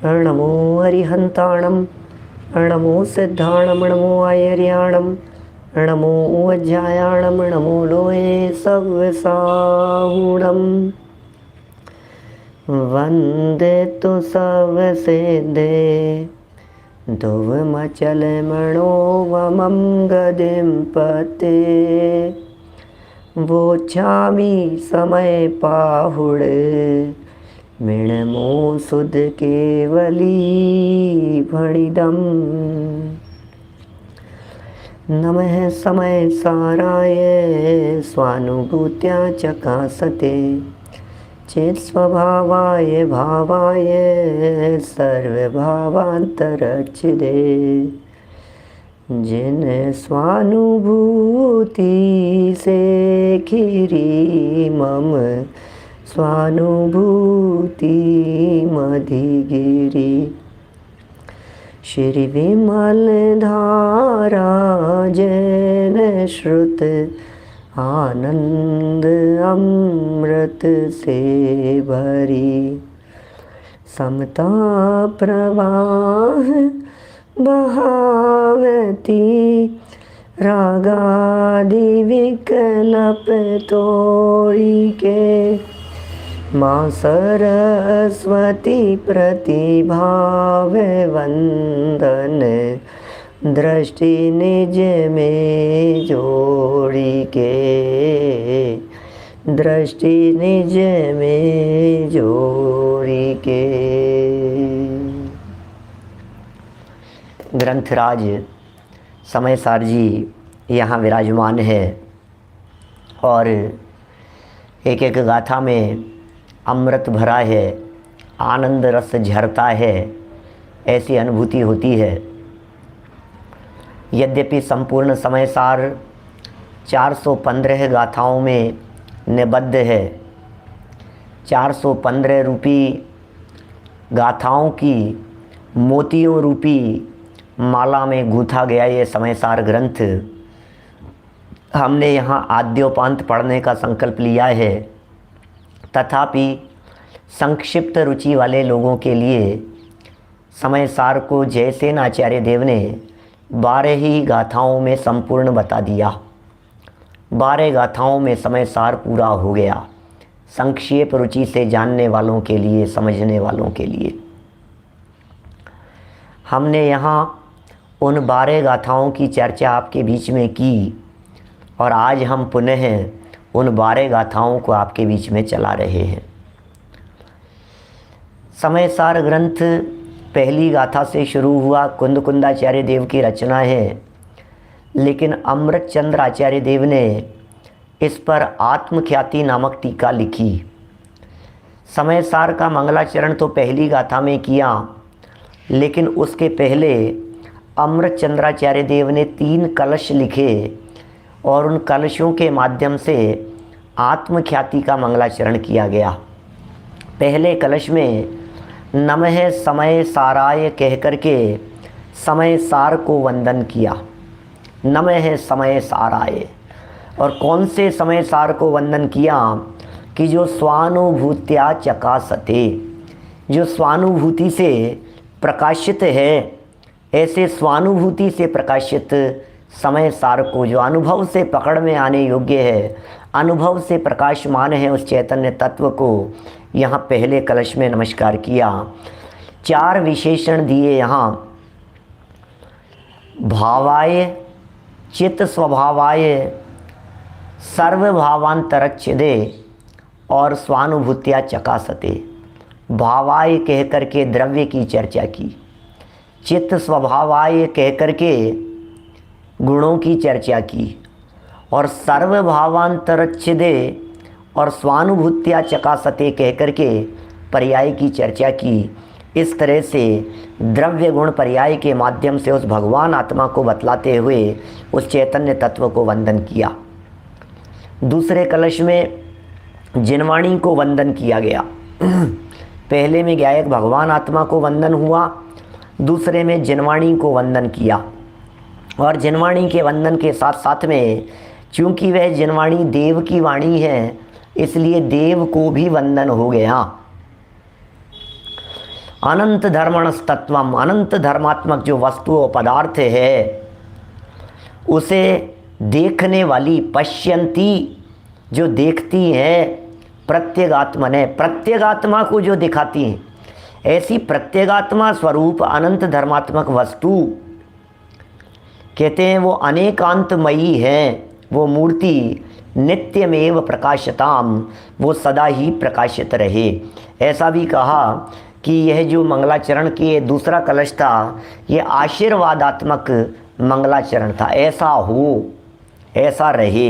नमो हरिहंताणं नमो सिद्धाणं नमो आयर्याणं नमो वज्रायाणं नमो लोहे सव्यसाहूणं वन्दे तु सवसिद्धे ध्रुवमचलमणोवमं गदिं पते वोच्छामि समय पाहुड मिणमो सुध केवली भणिदम् नमः समय साराय स्वानुभूत्या चकासते चेत स्वभावाय भावाय सर्वभावांतरच्छिदे जिन स्वानुभूति से खीरी मम स्वानुभूति मधिगिरी श्री विमल धारा जैन श्रुत आनंद अमृत से भरी समता प्रवाह बहावती रागादि विकल्प तोड़ी के माँ सरस्वती प्रतिभाव वंदन दृष्टि निज में जोड़ी के दृष्टि निज में जोड़ी के। ग्रंथराज समय सार जी यहाँ विराजमान है और एक एक गाथा में अमृत भरा है, आनंद रस झरता है, ऐसी अनुभूति होती है। यद्यपि संपूर्ण समय सार 415 गाथाओं में निबद्ध है, 415 रूपी गाथाओं की मोतियों रूपी माला में गूंथा गया ये समय सार ग्रंथ हमने यहाँ आद्योपांत पढ़ने का संकल्प लिया है। तथापि संक्षिप्त रुचि वाले लोगों के लिए समय सार को जयसेन आचार्य देव ने 12 ही गाथाओं में संपूर्ण बता दिया। 12 गाथाओं में समय सार पूरा हो गया, संक्षेप रुचि से जानने वालों के लिए, समझने वालों के लिए। हमने यहाँ उन 12 गाथाओं की चर्चा आपके बीच में की और आज हम पुनः उन 12 गाथाओं को आपके बीच में चला रहे हैं। समय सार ग्रंथ पहली गाथा से शुरू हुआ, कुंद कुंदाचार्य देव की रचना है, लेकिन अमृत चंद्र आचार्य देव ने इस पर आत्मख्याति नामक टीका लिखी। समय सार का मंगलाचरण तो पहली गाथा में किया, लेकिन उसके पहले अमृत चंद्राचार्य देव ने 3 कलश लिखे और उन कलशों के माध्यम से आत्मख्याति का मंगलाचरण किया गया। पहले कलश में नमः समय साराय कह करके समय सार को वंदन किया, नमः समय साराय। और कौन से समय सार को वंदन किया कि जो स्वानुभूत्या चकासते, जो स्वानुभूति से प्रकाशित है, ऐसे स्वानुभूति से प्रकाशित समय सार को, जो अनुभव से पकड़ में आने योग्य है, अनुभव से प्रकाशमान है, उस चैतन्य तत्व को यहाँ पहले कलश में नमस्कार किया। 4 विशेषण दिए यहाँ, भावाय, चित्त स्वभावाय, सर्वभावांतरच्छिदे और स्वानुभूत्या चकासते। भावाय कह करके द्रव्य की चर्चा की, चित्त स्वभावाय कह करके गुणों की चर्चा की और सर्वभावांतरच्छिदे और स्वानुभूत्या चकासते कह करके पर्याय की चर्चा की। इस तरह से द्रव्य गुण पर्याय के माध्यम से उस भगवान आत्मा को बतलाते हुए उस चैतन्य तत्व को वंदन किया। दूसरे कलश में जिनवाणी को वंदन किया गया। पहले में गायक भगवान आत्मा को वंदन हुआ, दूसरे में जिनवाणी को वंदन किया। और जिनवाणी के वंदन के साथ साथ में चूँकि वह जिनवाणी देव की वाणी है, इसलिए देव को भी वंदन हो गया। अनंत धर्मणस्तत्वम, अनंत धर्मात्मक जो वस्तु और पदार्थ है उसे देखने वाली, पश्यंती जो देखती है, प्रत्यगात्मने, प्रत्यगात्मा को जो दिखाती हैं, ऐसी प्रत्यगात्मा स्वरूप अनंत धर्मात्मक वस्तु कहते हैं वो अनेकांतमयी है, वो मूर्ति नित्यमेव प्रकाशताम, वो सदा ही प्रकाशित रहे। ऐसा भी कहा कि यह जो मंगलाचरण की दूसरा कलश था ये आशीर्वादात्मक मंगलाचरण था, ऐसा हो, ऐसा रहे।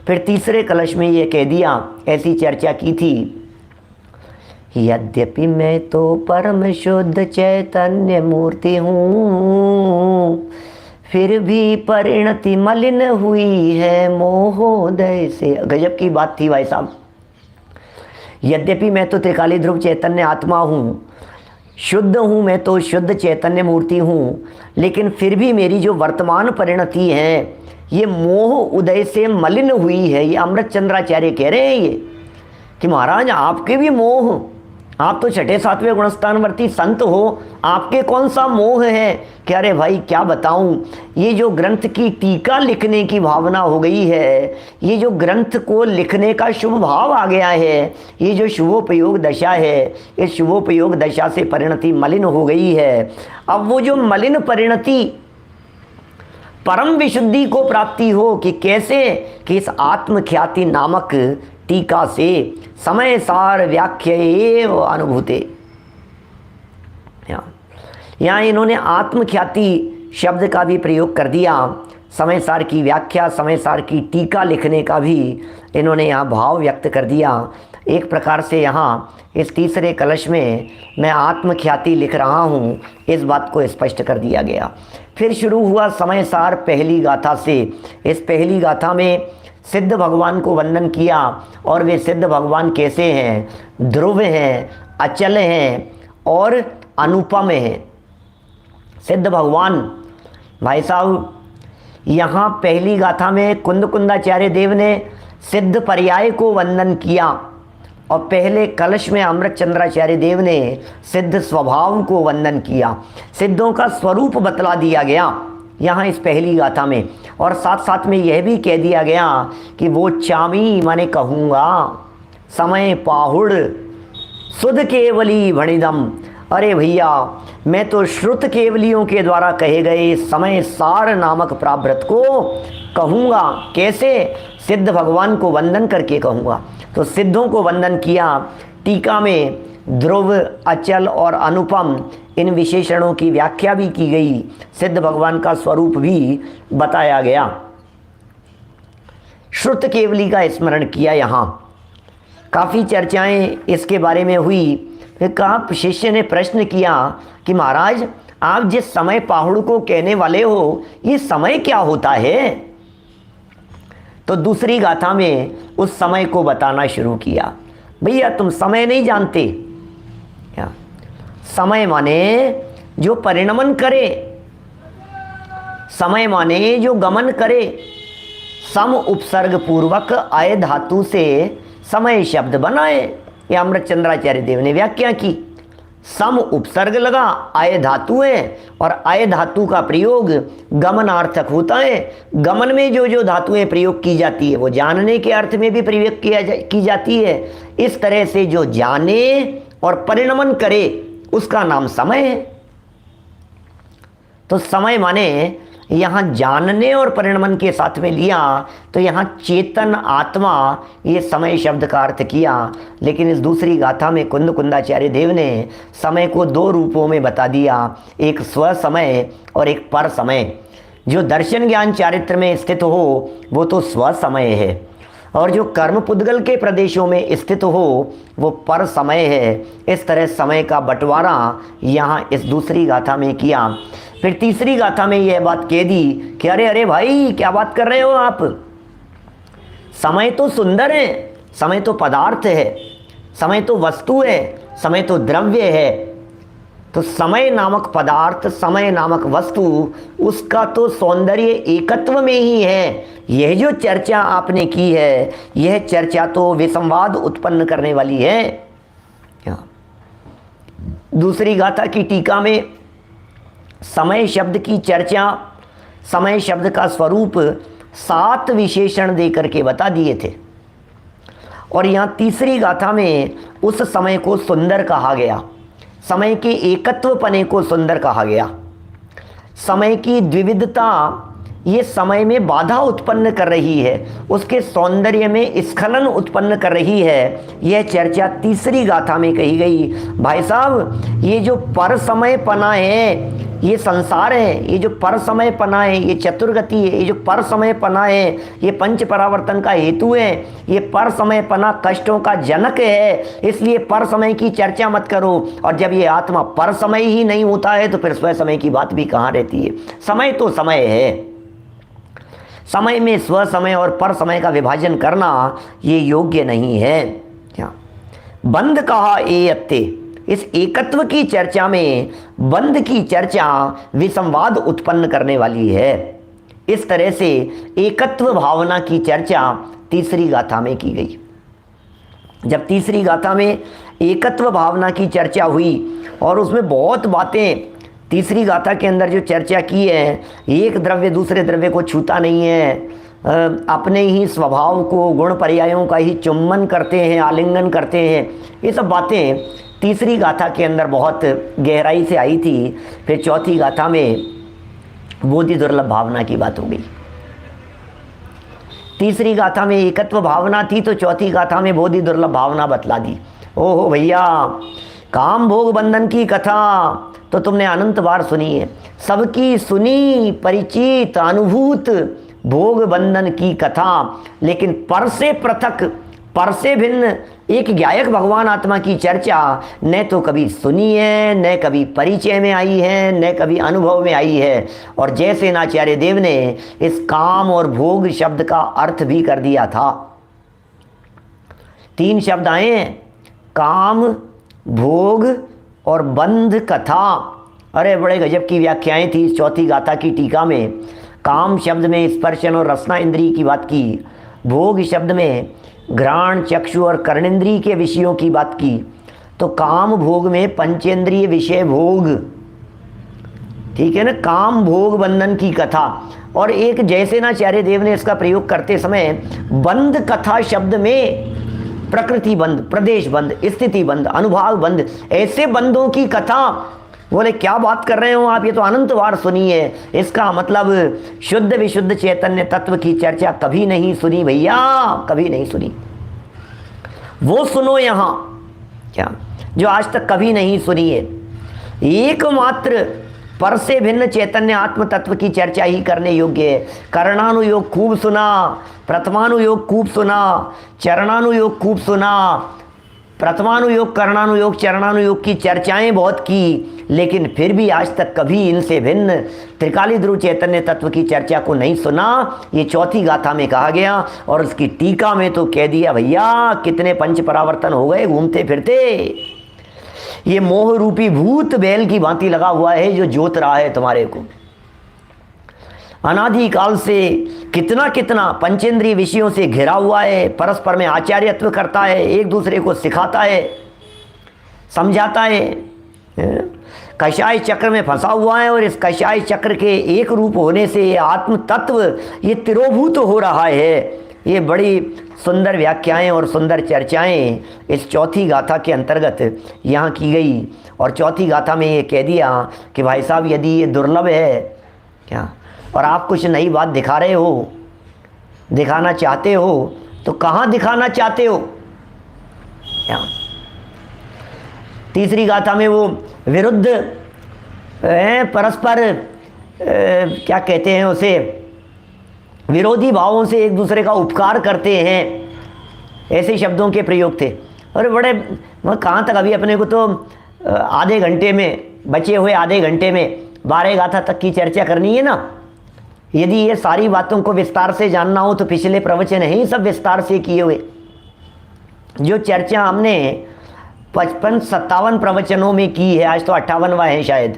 फिर तीसरे कलश में ये कह दिया, ऐसी चर्चा की थी, यद्यपि मैं तो परम शुद्ध चैतन्य मूर्ति हूँ, फिर भी परिणति मलिन हुई है मोहोदय से। गजब की बात थी भाई साहब। यद्यपि मैं तो त्रिकाली ध्रुव चैतन्य आत्मा हूँ, शुद्ध हूँ, मैं तो शुद्ध चैतन्य मूर्ति हूँ, लेकिन फिर भी मेरी जो वर्तमान परिणति है ये मोह उदय से मलिन हुई है। ये अमृत चंद्राचार्य कह रहे हैं ये कि महाराज आपके भी मोह, आप तो छठे सातवें गुणस्थानवर्ती संत हो, आपके कौन सा मोह है? कि अरे भाई क्या बताऊं, ये जो ग्रंथ की टीका लिखने की भावना हो गई है, ये जो ग्रंथ को लिखने का शुभ भाव आ गया है, ये जो शुभोपयोग दशा है, इस शुभोपयोग दशा से परिणति मलिन हो गई है। अब वो जो मलिन परिणति परम विशुद्धि को प्राप्ति हो कि कैसे, कि इस आत्मख्याति नामक टीका से समय सार व्याख्या एव अनुभूते। यहाँ इन्होंने आत्मख्याति शब्द का भी प्रयोग कर दिया, समय सार की व्याख्या, समय सार की टीका लिखने का भी इन्होंने यहाँ भाव व्यक्त कर दिया। एक प्रकार से यहाँ इस तीसरे कलश में मैं आत्मख्याति लिख रहा हूँ, इस बात को स्पष्ट कर दिया गया। फिर शुरू हुआ समय सार पहली गाथा से। इस पहली गाथा में सिद्ध भगवान को वर्णन किया, और वे सिद्ध भगवान कैसे हैं? ध्रुव हैं, अचल हैं और अनुपम हैं। सिद्ध भगवान भाई साहब, यहाँ पहली गाथा में कुंद कुंदाचार्य देव ने सिद्ध पर्याय को वर्णन किया, और पहले कलश में अमृत चंद्राचार्य देव ने सिद्ध स्वभाव को वर्णन किया। सिद्धों का स्वरूप बतला दिया गया यहाँ इस पहली गाथा में, और साथ साथ में यह भी कह दिया गया कि वो चामी माने कहूँगा, समय पाहुड़ सुध केवली भणिदम। अरे भैया, मैं तो श्रुत केवलियों के द्वारा कहे गए समय सार नामक प्राभृत को कहूँगा। कैसे? सिद्ध भगवान को वंदन करके कहूँगा। तो सिद्धों को वंदन किया। टीका में ध्रुव, अचल और अनुपम इन विशेषणों की व्याख्या भी की गई, सिद्ध भगवान का स्वरूप भी बताया गया। श्रुत केवली का स्मरण किया। यहाँ काफ़ी चर्चाएं इसके बारे में हुई। फिर कहा, शिष्य ने प्रश्न किया कि महाराज आप जिस समय पाहुड़ को कहने वाले हो, ये समय क्या होता है? तो दूसरी गाथा में उस समय को बताना शुरू किया। भैया तुम समय नहीं जानते क्या? समय माने जो परिणमन करे, समय माने जो गमन करे। सम उपसर्ग पूर्वक आय धातु से समय शब्द बनाए। ये अमृत चंद्राचार्य देव ने व्याख्या की। सम उपसर्ग लगा, आय धातु है, और आय धातु का प्रयोग गमनार्थक होता है। गमन में जो जो धातुएं प्रयोग की जाती है वो जानने के अर्थ में भी प्रयोग की जाती है। इस तरह से जो जाने और परिणमन करे उसका नाम समय है। तो समय माने यहाँ जानने और परिणमन के साथ में लिया, तो यहाँ चेतन आत्मा ये समय शब्द का अर्थ किया। लेकिन इस दूसरी गाथा में कुंद कुंदाचार्य देव ने समय को दो रूपों में बता दिया, एक स्व समय और एक पर समय। जो दर्शन ज्ञान चारित्र में स्थित हो वो तो स्व समय है, और जो कर्म पुद्गल के प्रदेशों में स्थित हो वो पर समय है। इस तरह समय का बंटवारा यहाँ इस दूसरी गाथा में किया। फिर तीसरी गाथा में यह बात कह दी कि अरे अरे भाई क्या बात कर रहे हो आप? समय तो सुंदर है, समय तो पदार्थ है, समय तो वस्तु है, समय तो द्रव्य है। तो समय नामक पदार्थ, समय नामक वस्तु, उसका तो सौंदर्य एकत्व में ही है। यह जो चर्चा आपने की है, यह चर्चा तो विसंवाद उत्पन्न करने वाली है। दूसरी गाथा की टीका में समय शब्द की चर्चा, समय शब्द का स्वरूप 7 विशेषण दे करके बता दिए थे। और यहाँ तीसरी गाथा में उस समय को सुंदर कहा गया, समय के एकत्व पने को सुंदर कहा गया। समय की द्विविधता ये समय में बाधा उत्पन्न कर रही है, उसके सौंदर्य में स्खलन उत्पन्न कर रही है, यह चर्चा तीसरी गाथा में कही गई। भाई साहब, ये जो पर समय पना है, ये संसार है, ये जो पर समय पना है, ये चतुर्गति है, ये जो पर समय पना है, ये पंच परावर्तन का हेतु है, ये पर समय पना कष्टों का जनक है, इसलिए पर समय की चर्चा मत करो। और जब ये आत्मा पर समय ही नहीं होता है तो फिर स्व समय की बात भी कहाँ रहती है। समय तो समय है, समय में स्व समय और पर समय का विभाजन करना ये योग्य नहीं है। क्या बंद कहा ए अत्ते, इस एकत्व की चर्चा में बंद की चर्चा विसंवाद उत्पन्न करने वाली है। इस तरह से एकत्व भावना की चर्चा तीसरी गाथा में की गई। जब तीसरी गाथा में एकत्व भावना की चर्चा हुई और उसमें बहुत बातें, तीसरी गाथा के अंदर जो चर्चा की है, एक द्रव्य दूसरे द्रव्य को छूता नहीं है, अपने ही स्वभाव को, गुण पर्यायों का ही चुम्बन करते हैं, आलिंगन करते हैं, ये सब बातें तीसरी गाथा के अंदर बहुत गहराई से आई थी। फिर चौथी गाथा में बोधि दुर्लभ भावना की बात हो गई। तीसरी गाथा में एकत्व भावना थी तो चौथी गाथा में बोधि दुर्लभ भावना बतला दी। ओहो भैया, काम भोग बंधन की कथा तो तुमने अनंत बार सुनी है, सबकी सुनी परिचित अनुभूत भोग बंधन की कथा, लेकिन पर से पृथक, पर से भिन्न एक ज्ञायक भगवान आत्मा की चर्चा न तो कभी सुनी है, न कभी परिचय में आई है, न कभी अनुभव में आई है। और जैसे आचार्य देव ने इस काम और भोग शब्द का अर्थ भी कर दिया था। 3 शब्द आए हैं, काम, भोग और बंध कथा। अरे बड़े गजब की व्याख्याएं थी इस चौथी गाथा की टीका में। काम शब्द में स्पर्शन और रसना इंद्रिय की बात की, भोग शब्द में घ्राण, चक्षु और कर्णेंद्रिय के विषयों की बात की, तो काम भोग में पंचेंद्रिय विषय भोग, ठीक है ना, काम भोग बंधन की कथा। और एक जैसे आचार्य देव ने इसका प्रयोग करते समय बंध कथा शब्द में प्रकृति बंध, प्रदेश बंध, स्थिति बंध, अनुभाग बंध, ऐसे बंधों की कथा। बोले क्या बात कर रहे हो आप, ये तो अनंत बार सुनी है। इसका मतलब शुद्ध विशुद्ध चैतन्य तत्व की चर्चा कभी नहीं सुनी भैया, कभी नहीं सुनी। वो सुनो यहाँ क्या जो आज तक कभी नहीं सुनी है। एकमात्र पर से भिन्न चैतन्य आत्म तत्व की चर्चा ही करने योग्य है। करणानुयोग खूब सुना, प्रथमानुयोग खूब सुना, चरणानुयोग खूब सुना, प्रथमानुयोग, करणानुयोग, चरणानुयोग की चर्चाएं बहुत की, लेकिन फिर भी आज तक कभी इनसे भिन्न त्रिकाली ध्रुव चैतन्य तत्व की चर्चा को नहीं सुना। ये चौथी गाथा में कहा गया और उसकी टीका में तो कह दिया भैया कितने पंच परावर्तन हो गए घूमते फिरते। ये मोह रूपी भूत बैल की भांति लगा हुआ है जो जोत रहा है तुम्हारे को। अनादिकाल से कितना कितना पंचेंद्रिय विषयों से घिरा हुआ है, परस्पर में आचार्यत्व करता है, एक दूसरे को सिखाता है, समझाता है, कषाय चक्र में फंसा हुआ है। और इस कषाय चक्र के एक रूप होने से ये आत्म तत्व ये तिरोभूत हो रहा है। ये बड़ी सुंदर व्याख्याएं और सुंदर चर्चाएं इस चौथी गाथा के अंतर्गत यहाँ की गई। और चौथी गाथा में ये कह दिया कि भाई साहब यदि ये दुर्लभ है क्या और आप कुछ नई बात दिखा रहे हो, दिखाना चाहते हो, तो कहाँ दिखाना चाहते हो। क्या तीसरी गाथा में वो विरुद्ध परस्पर क्या कहते हैं उसे, विरोधी भावों से एक दूसरे का उपकार करते हैं, ऐसे शब्दों के प्रयोग थे। और बड़े कहाँ तक, अभी अपने को तो आधे घंटे में, बचे हुए आधे घंटे में 12 गाथा तक की चर्चा करनी है ना। यदि ये सारी बातों को विस्तार से जानना हो तो पिछले प्रवचन है ही सब विस्तार से किए हुए। जो चर्चा हमने 55-57 प्रवचनों में की है, आज तो 58वां है शायद,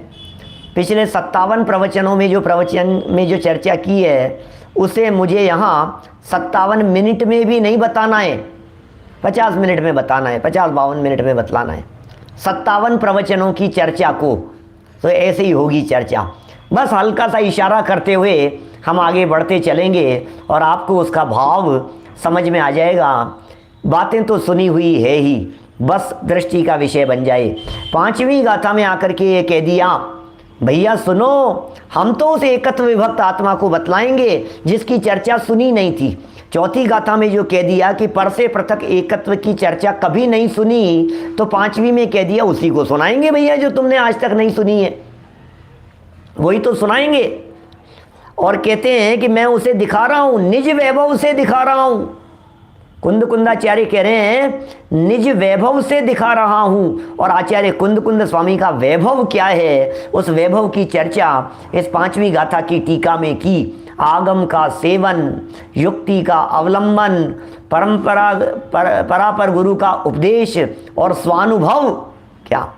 पिछले 57 प्रवचनों में जो प्रवचन में जो चर्चा की है उसे मुझे यहाँ 57 मिनट में भी नहीं बताना है, 50 मिनट में बताना है, 50-52 मिनट में बतलाना है। 57 प्रवचनों की चर्चा को, तो ऐसे ही होगी चर्चा। बस हल्का सा इशारा करते हुए हम आगे बढ़ते चलेंगे और आपको उसका भाव समझ में आ जाएगा। बातें तो सुनी हुई है ही, बस दृष्टि का विषय बन जाए। 5वीं गाथा में आकर के ये कह दिया, भैया सुनो, हम तो उस एकत्व विभक्त आत्मा को बतलाएंगे जिसकी चर्चा सुनी नहीं थी। 4थी गाथा में जो कह दिया कि पर से पृथक एकत्व की चर्चा कभी नहीं सुनी, तो 5वीं में कह दिया उसी को सुनाएंगे भैया जो तुमने आज तक नहीं सुनी है, वही तो सुनाएंगे। और कहते हैं कि मैं उसे दिखा रहा हूं, निज वैभव से दिखा रहा हूं। कुंद कुंदाचार्य कह रहे हैं निज वैभव से दिखा रहा हूं, और आचार्य कुंद कुंद स्वामी का वैभव क्या है, उस वैभव की चर्चा इस 5वीं गाथा की टीका में की। आगम का सेवन, युक्ति का अवलंबन, परंपरा परापर गुरु का उपदेश और स्वानुभव। क्या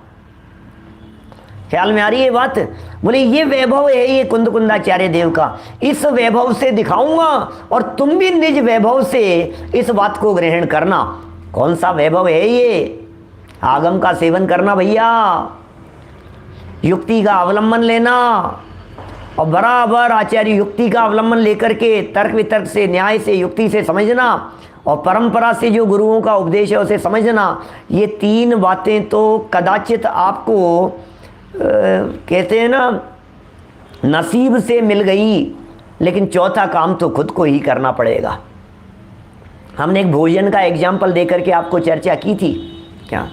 ख्याल में आ रही है बात? बोले ये वैभव है ये कुंद कुंदाचार्य देव का, इस वैभव से दिखाऊंगा और तुम भी निज वैभव से इस बात को ग्रहण करना। कौन सा वैभव है ये? आगम का सेवन करना भैया, युक्ति का अवलंबन लेना, और बराबर आचार्य युक्ति का अवलंबन लेकर के तर्क वितर्क से, न्याय से, युक्ति से समझना, और परंपरा से जो गुरुओं का उपदेश है उसे समझना। ये 3 बातें तो कदाचित आपको कहते हैं ना नसीब से मिल गई, लेकिन चौथा काम तो खुद को ही करना पड़ेगा। हमने एक भोजन का एग्जाम्पल देकर के आपको चर्चा की थी क्या?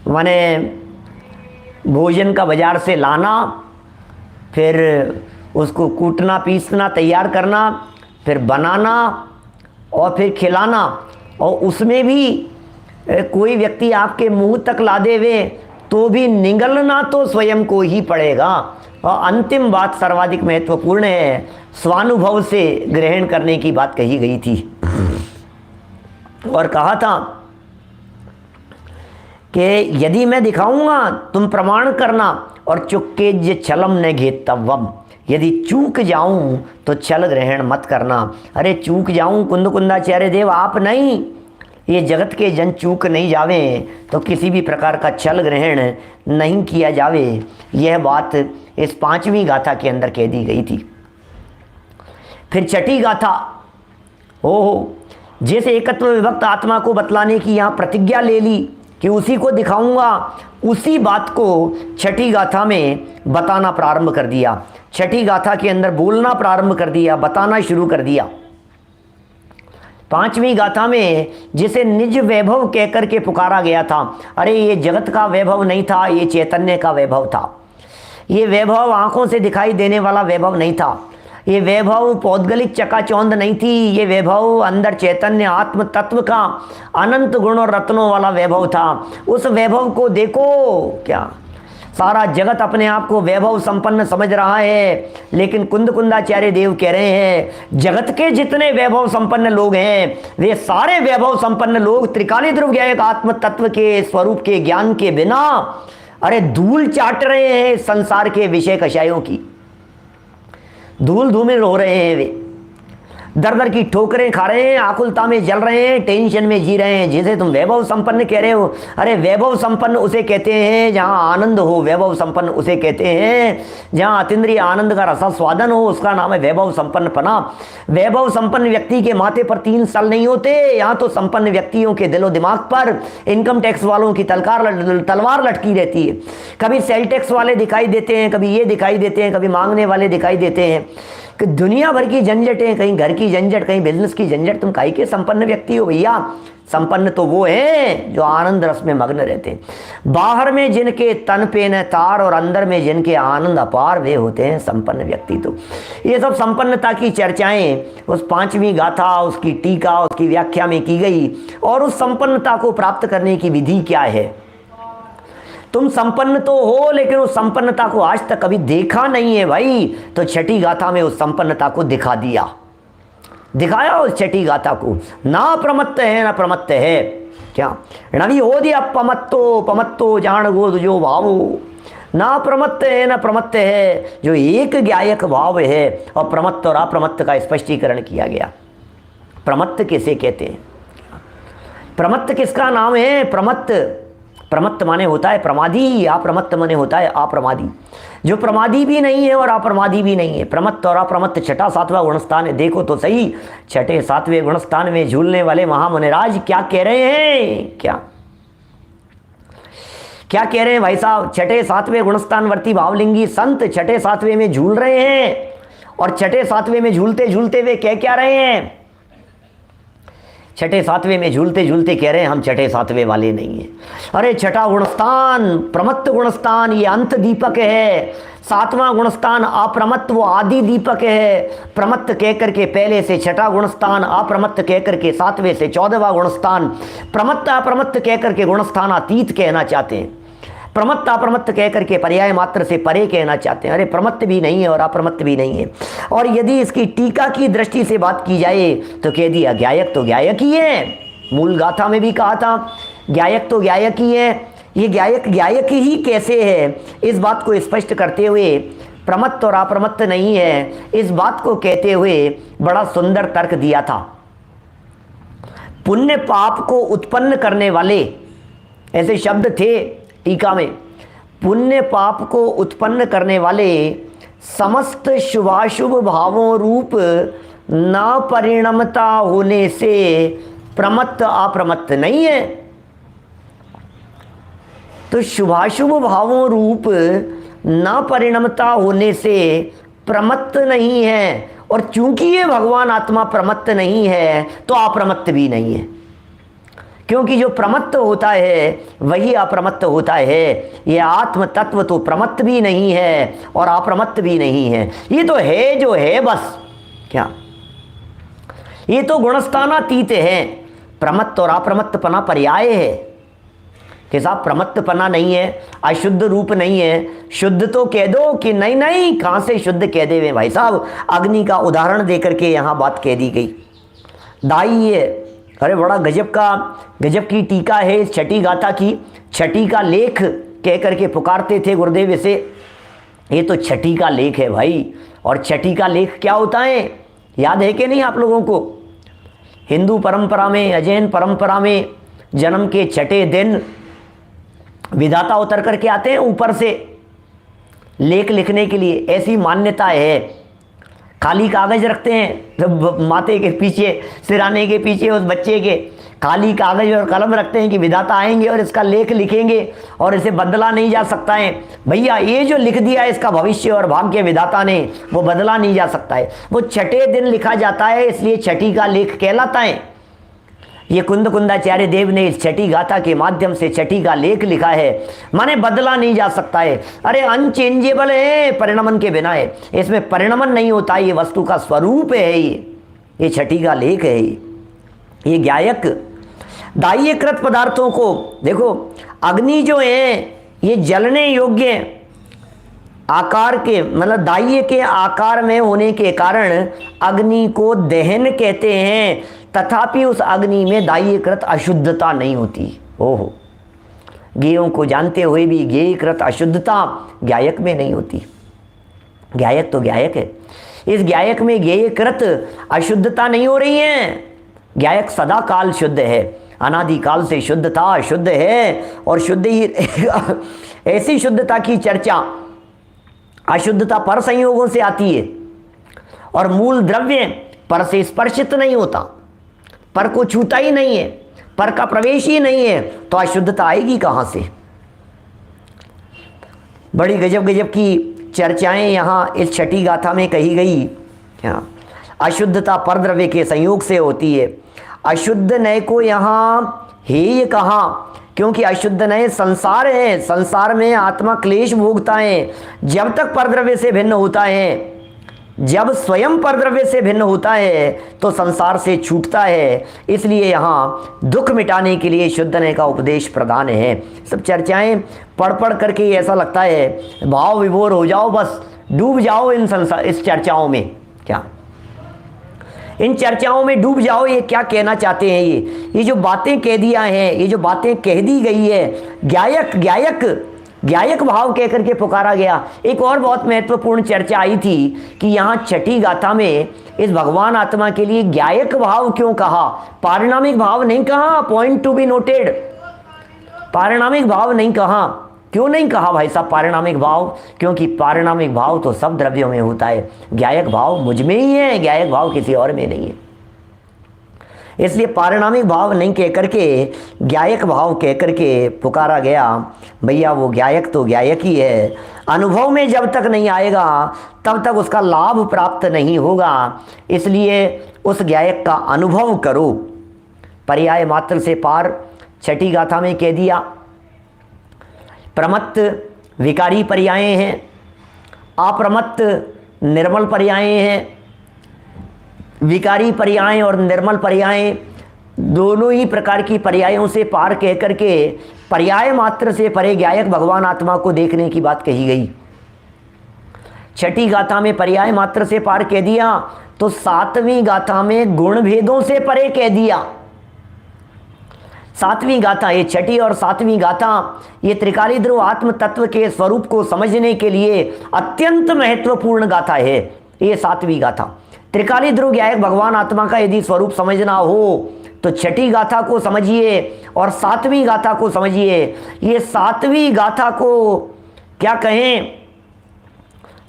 माने भोजन का बाजार से लाना, फिर उसको कूटना, पीसना, तैयार करना, फिर बनाना और फिर खिलाना, और उसमें भी कोई व्यक्ति आपके मुंह तक ला देवे तो भी निगलना तो स्वयं को ही पड़ेगा। और अंतिम बात सर्वाधिक महत्वपूर्ण है, स्वानुभव से ग्रहण करने की बात कही गई थी। और कहा था कि यदि मैं दिखाऊंगा तुम प्रमाण करना, और चुक्के जे छलम न घेतव्वम, यदि चूक जाऊं तो छल ग्रहण मत करना। अरे चूक जाऊं कुंद कुंदाचार्य देव आप नहीं, ये जगत के जन चूक नहीं जावे तो किसी भी प्रकार का छल ग्रहण नहीं किया जावे। यह बात इस 5वीं गाथा के अंदर कह दी गई थी। फिर 6ठी गाथा, ओहो, जैसे एकत्व विभक्त आत्मा को बतलाने की यहाँ प्रतिज्ञा ले ली कि उसी को दिखाऊंगा, उसी बात को 6ठी गाथा में बताना प्रारंभ कर दिया। 6ठी गाथा के अंदर बोलना प्रारंभ कर दिया, बताना शुरू कर दिया। 5वीं गाथा में जिसे निज वैभव कहकर के पुकारा गया था, अरे ये जगत का वैभव नहीं था, ये चैतन्य का वैभव था। ये वैभव आंखों से दिखाई देने वाला वैभव नहीं था, ये वैभव पौद्गलिक चकाचौंध नहीं थी, ये वैभव अंदर चैतन्य आत्म तत्व का अनंत गुण और रत्नों वाला वैभव था। उस वैभव को देखो, क्या सारा जगत अपने आप को वैभव संपन्न समझ रहा है, लेकिन कुंद कुंदाचार्य देव कह रहे हैं जगत के जितने वैभव संपन्न लोग हैं वे सारे वैभव संपन्न लोग त्रिकाली ध्रुवज्ञायक आत्म तत्व के स्वरूप के ज्ञान के बिना अरे धूल चाट रहे हैं संसार के विषय कषायों की, धूल धूमिल हो रहे हैं, वे दर दर की ठोकरें खा रहे हैं, आकुलता में जल रहे हैं, टेंशन में जी रहे हैं। जिसे तुम वैभव संपन्न कह रहे हो, अरे वैभव संपन्न उसे कहते हैं जहां आनंद हो, वैभव संपन्न उसे कहते हैं जहां अतीन्द्रिय आनंद का रसा स्वादन हो, उसका नाम है वैभव संपन्न पना। वैभव संपन्न व्यक्ति के माथे पर 3 साल नहीं होते, यहाँ तो संपन्न व्यक्तियों के दिलो दिमाग पर इनकम टैक्स वालों की तलवार लटकी रहती है। कभी सेल टैक्स वाले दिखाई देते हैं, कभी ये दिखाई देते हैं, कभी मांगने वाले दिखाई देते हैं, कि दुनिया भर की झंझटें, कहीं घर की झंझट, कहीं बिजनेस की झंझट। तुम काहे के संपन्न व्यक्ति हो भैया? संपन्न तो वो हैं जो आनंद रस में मग्न रहते हैं। बाहर में जिनके तन पे न तार और अंदर में जिनके आनंद अपार, वे होते हैं संपन्न व्यक्ति। तो ये सब संपन्नता की चर्चाएं उस 5वीं गाथा, उसकी टीका, उसकी व्याख्या में की गई। और उस संपन्नता को प्राप्त करने की विधि क्या है? तुम संपन्न तो हो, लेकिन उस संपन्नता को आज तक कभी देखा नहीं है भाई। तो 6ठी गाथा में उस संपन्नता को दिखा दिया, दिखाया उस 6ठी गाथा को। ना प्रमत्त है ना प्रमत्त है, क्या नवी हो दिया पमत्तो पमत्तो जान गोद जो भावो। ना प्रमत्त है ना प्रमत्त है, जो एक ज्ञायक भाव है। और प्रमत्त और अप्रमत्त का स्पष्टीकरण किया गया। प्रमत्त किसे कहते हैं? प्रमत्त किसका नाम है? प्रमत्त, प्रमत्त माने होता है प्रमादी, अप्रमत्त माने होता है अप्रमादी। जो प्रमादी भी नहीं है और अप्रमादी भी नहीं है। प्रमत्त और अप्रमत्त छठा सातवां गुणस्थान है। देखो तो सही, छठे सातवें गुणस्थान में झूलने वाले महामुनिराज क्या कह रहे हैं? क्या कह रहे हैं भाई साहब? छठे सातवें गुणस्थानवर्ती भावलिंगी संत छठे सातवें में झूल रहे हैं, और छठे सातवें में झूलते झूलते वे कह क्या रहे हैं? छठे सातवें में झूलते झूलते कह रहे हैं हम छठे सातवें वाले नहीं हैं। अरे छठा गुणस्थान प्रमत्त गुणस्थान ये अंत दीपक है, सातवां गुणस्थान अप्रमत्त वो आदि दीपक है। प्रमत्त कह करके पहले से छठा गुणस्थान, अप्रमत्त कह करके सातवें से 14वां गुणस्थान, प्रमत्त अप्रमत्त कह करके गुणस्थान अतीत कहना चाहते हैं, प्रमत्त अप्रमत्त कह करके पर्याय मात्र से परे कहना चाहते हैं। अरे प्रमत्त भी नहीं है और अप्रमत्त भी नहीं है। और यदि इसकी टीका की दृष्टि से बात की जाए तो कह दिया ज्ञायक तो ज्ञायक ही है। मूल गाथा में भी कहा था ज्ञायक तो ज्ञायक ही है। ये ज्ञायक ज्ञायक ही कैसे है, इस बात को स्पष्ट करते हुए, प्रमत्त और अप्रमत्त नहीं है इस बात को कहते हुए बड़ा सुंदर तर्क दिया था। पुण्य पाप को उत्पन्न करने वाले, ऐसे शब्द थे टीका में, पुण्य पाप को उत्पन्न करने वाले समस्त शुभाशुभ भावों रूप न परिणमता होने से प्रमत्त अप्रमत्त नहीं है। तो शुभाशुभ भावों रूप न परिणमता होने से प्रमत्त नहीं है, और चूंकि ये भगवान आत्मा प्रमत्त नहीं है तो अप्रमत्त भी नहीं है, क्योंकि जो प्रमत्त होता है वही अप्रमत्त होता है। ये आत्म तत्व तो प्रमत्त भी नहीं है और अप्रमत्त भी नहीं है, ये तो है जो है बस। क्या ये तो गुणस्थानातीत है। प्रमत्त और अप्रमत्त पना पर्याय है कि साहब प्रमत्त पना नहीं है, अशुद्ध रूप नहीं है, शुद्ध तो कह दो कि नहीं नहीं, कहां से शुद्ध कह देवे भाई साहब। अग्नि का उदाहरण देकर के यहां बात कह दी गई। दाई है, अरे बड़ा गजब की टीका है इस छठी गाथा की। छठी का लेख कह करके पुकारते थे गुरुदेव इसे। ये तो छठी का लेख है भाई। और छठी का लेख क्या होता है याद है कि नहीं आप लोगों को? हिंदू परंपरा में, अजैन परंपरा में जन्म के छठे दिन विधाता उतर करके आते हैं ऊपर से लेख लिखने के लिए, ऐसी मान्यता है। खाली कागज रखते हैं जब माथे के पीछे, सिराने के पीछे उस बच्चे के खाली कागज और कलम रखते हैं कि विधाता आएंगे और इसका लेख लिखेंगे और इसे बदला नहीं जा सकता है। भैया ये जो लिख दिया है इसका भविष्य और भाग्य विधाता ने, वो बदला नहीं जा सकता है। वो छठे दिन लिखा जाता है, इसलिए छठी का लेख कहलाता है। ये कुंद कुंदाचार्य देव ने इस छठी गाथा के माध्यम से छठी का लेख लिखा है, माने बदला नहीं जा सकता है। अरे अनचेंजेबल है, परिणमन के बिना है, इसमें परिणमन नहीं होता, ये वस्तु का स्वरूप है। ये छठी का लेख है। ये ज्ञायक दाह्यकृत पदार्थों को देखो, अग्नि जो है ये जलने योग्य आकार के, मतलब दाह्य के आकार में होने के कारण अग्नि को दहन कहते हैं, तथापि उस अग्नि में दाह्यकृत अशुद्धता नहीं होती। ओहो, ज्ञेयों को जानते हुए भी ज्ञेयकृत अशुद्धता ज्ञायक में नहीं होती। ज्ञायक तो ज्ञायक है, इस ज्ञायक में ज्ञेयकृत अशुद्धता नहीं हो रही है। ज्ञायक सदा काल शुद्ध है, अनादि काल से शुद्ध था, शुद्ध है और शुद्ध ही ऐसी शुद्धता की चर्चा अशुद्धता पर संयोगों से आती है, और मूल द्रव्य पर से स्पर्शित नहीं होता, पर को छूता ही नहीं है, पर का प्रवेश ही नहीं है, तो अशुद्धता आएगी कहां से? बड़ी गजब की चर्चाएं यहाँ इस छठी गाथा में कही गई। क्या अशुद्धता पर द्रव्य के संयोग से होती है। अशुद्ध नय को यहाँ हेय कहा, क्योंकि अशुद्ध नय संसार है, संसार में आत्मा क्लेश भोगता है। जब तक परद्रव्य से भिन्न होता है, जब स्वयं परद्रव्य से भिन्न होता है तो संसार से छूटता है, इसलिए यहाँ दुख मिटाने के लिए शुद्ध नय का उपदेश प्रदान है। सब चर्चाएं पढ़ करके ऐसा लगता है भाव विभोर हो जाओ, बस डूब जाओ इस चर्चाओं में। क्या इन चर्चाओं में डूब जाओ। ये क्या कहना चाहते हैं? ये जो बातें कह दिया है, ये जो बातें कह दी गई है, ज्ञायक गायक भाव कहकर के पुकारा गया। एक और बहुत महत्वपूर्ण चर्चा आई थी कि यहाँ छठी गाथा में इस भगवान आत्मा के लिए गायक भाव क्यों कहा, पारिणामिक भाव नहीं कहा। पॉइंट टू बी नोटेड, पारिणामिक भाव नहीं कहा। क्यों नहीं कहा भाई साहब पारिणामिक भाव? क्योंकि पारिणामिक भाव तो सब द्रव्यों में होता है, गायक भाव मुझ में ही है, गायक भाव किसी और में नहीं है। इसलिए पारिणामिक भाव नहीं कह करके गायक भाव कह करके पुकारा गया। भैया वो गायक तो गायक ही है, अनुभव में जब तक नहीं आएगा तब तक उसका लाभ प्राप्त नहीं होगा। इसलिए उस गायक का अनुभव करो। पर्याय मात्र से पार छठी गाथा में कह दिया। प्रमत्त विकारी पर्याय हैं, अप्रमत्त निर्मल पर्याय हैं। विकारी पर्याय और निर्मल पर्याय दोनों ही प्रकार की पर्यायों से पार कह करके पर्याय मात्र से परे गायक भगवान आत्मा को देखने की बात कही गई। छठी गाथा में पर्याय मात्र से पार कह दिया तो सातवीं गाथा में गुण भेदों से परे कह दिया। सातवीं गाथा, ये छठी और सातवीं गाथा, ये त्रिकाली ध्रुव आत्म तत्व के स्वरूप को समझने के लिए अत्यंत महत्वपूर्ण गाथा है। ये सातवीं गाथा त्रिकाली ध्रुव गायक भगवान आत्मा का यदि स्वरूप समझना हो तो छठी गाथा को समझिए और सातवीं गाथा को समझिए। ये सातवीं गाथा को क्या कहें,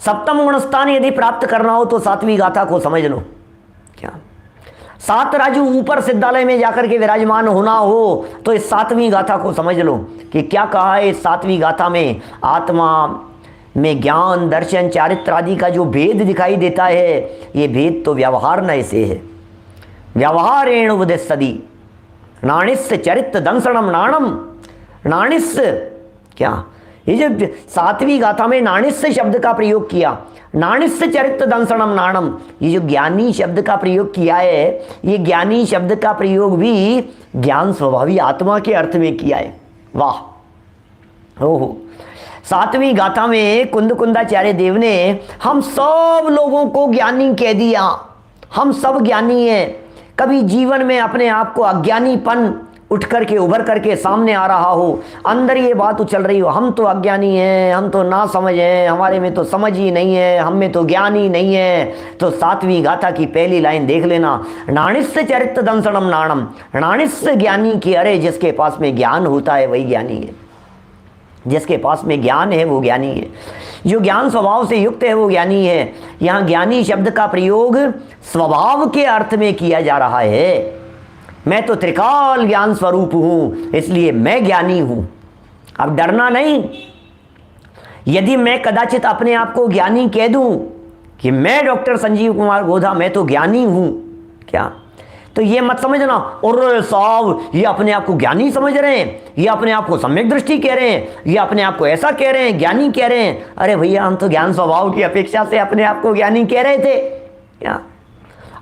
सप्तम गुण स्थान यदि प्राप्त करना हो तो सातवीं गाथा को समझ लो। क्या सात राजू ऊपर सिद्धालय में जाकर के विराजमान होना हो तो इस सातवीं गाथा को समझ लो कि क्या कहा है। इस सातवीं गाथा में आत्मा में ज्ञान दर्शन चारित्र आदि का जो भेद दिखाई देता है, ये भेद तो व्यवहार न ऐसे है। व्यवहारेण उपदिशति नाणिस्य चरित्र दंसणम नाणम। नाणिस्य क्या, ये जो सातवीं गाथा में नाणिस्य शब्द का प्रयोग किया, नाणिस्य चरित्र दंसणम नाणम, ये जो ज्ञानी शब्द का प्रयोग किया है, ये ज्ञानी शब्द का प्रयोग भी ज्ञान स्वभावी आत्मा के अर्थ में किया है। वाह ओहो। सातवीं गाथा में कुंदकुंदाचार्य देव ने हम सब लोगों को ज्ञानी कह दिया। हम सब ज्ञानी हैं। कभी जीवन में अपने आप को अज्ञानीपन उठ करके उभर करके सामने आ रहा हो, अंदर ये बात उछल रही हो, हम तो अज्ञानी हैं, हम तो ना समझ हैं, हमारे में तो समझ ही नहीं है, हम में तो ज्ञान ही नहीं है, तो सातवीं गाथा की पहली लाइन देख लेना, नाणिस्य चरित्र दंसणम नाणम। नाणिस्य ज्ञानी की, अरे जिसके पास में ज्ञान होता है वही ज्ञानी है। जिसके पास में ज्ञान है वो ज्ञानी है, जो ज्ञान स्वभाव से युक्त है वो ज्ञानी है। यहाँ ज्ञानी शब्द का प्रयोग स्वभाव के अर्थ में किया जा रहा है। मैं तो त्रिकाल ज्ञान स्वरूप हूं, इसलिए मैं ज्ञानी हूं। अब डरना नहीं। यदि मैं कदाचित अपने आप को ज्ञानी कह दूं कि मैं डॉक्टर संजीव कुमार गोधा, मैं तो ज्ञानी हूं, क्या, तो ये मत समझना और साहब ये अपने आप को ज्ञानी समझ रहे हैं, ये अपने आप को सम्यक दृष्टि कह रहे हैं, ये अपने आप को ऐसा कह रहे हैं, ज्ञानी कह रहे हैं। अरे भैया हम तो ज्ञान स्वभाव की अपेक्षा से अपने आप को ज्ञानी कह रहे थे क्या,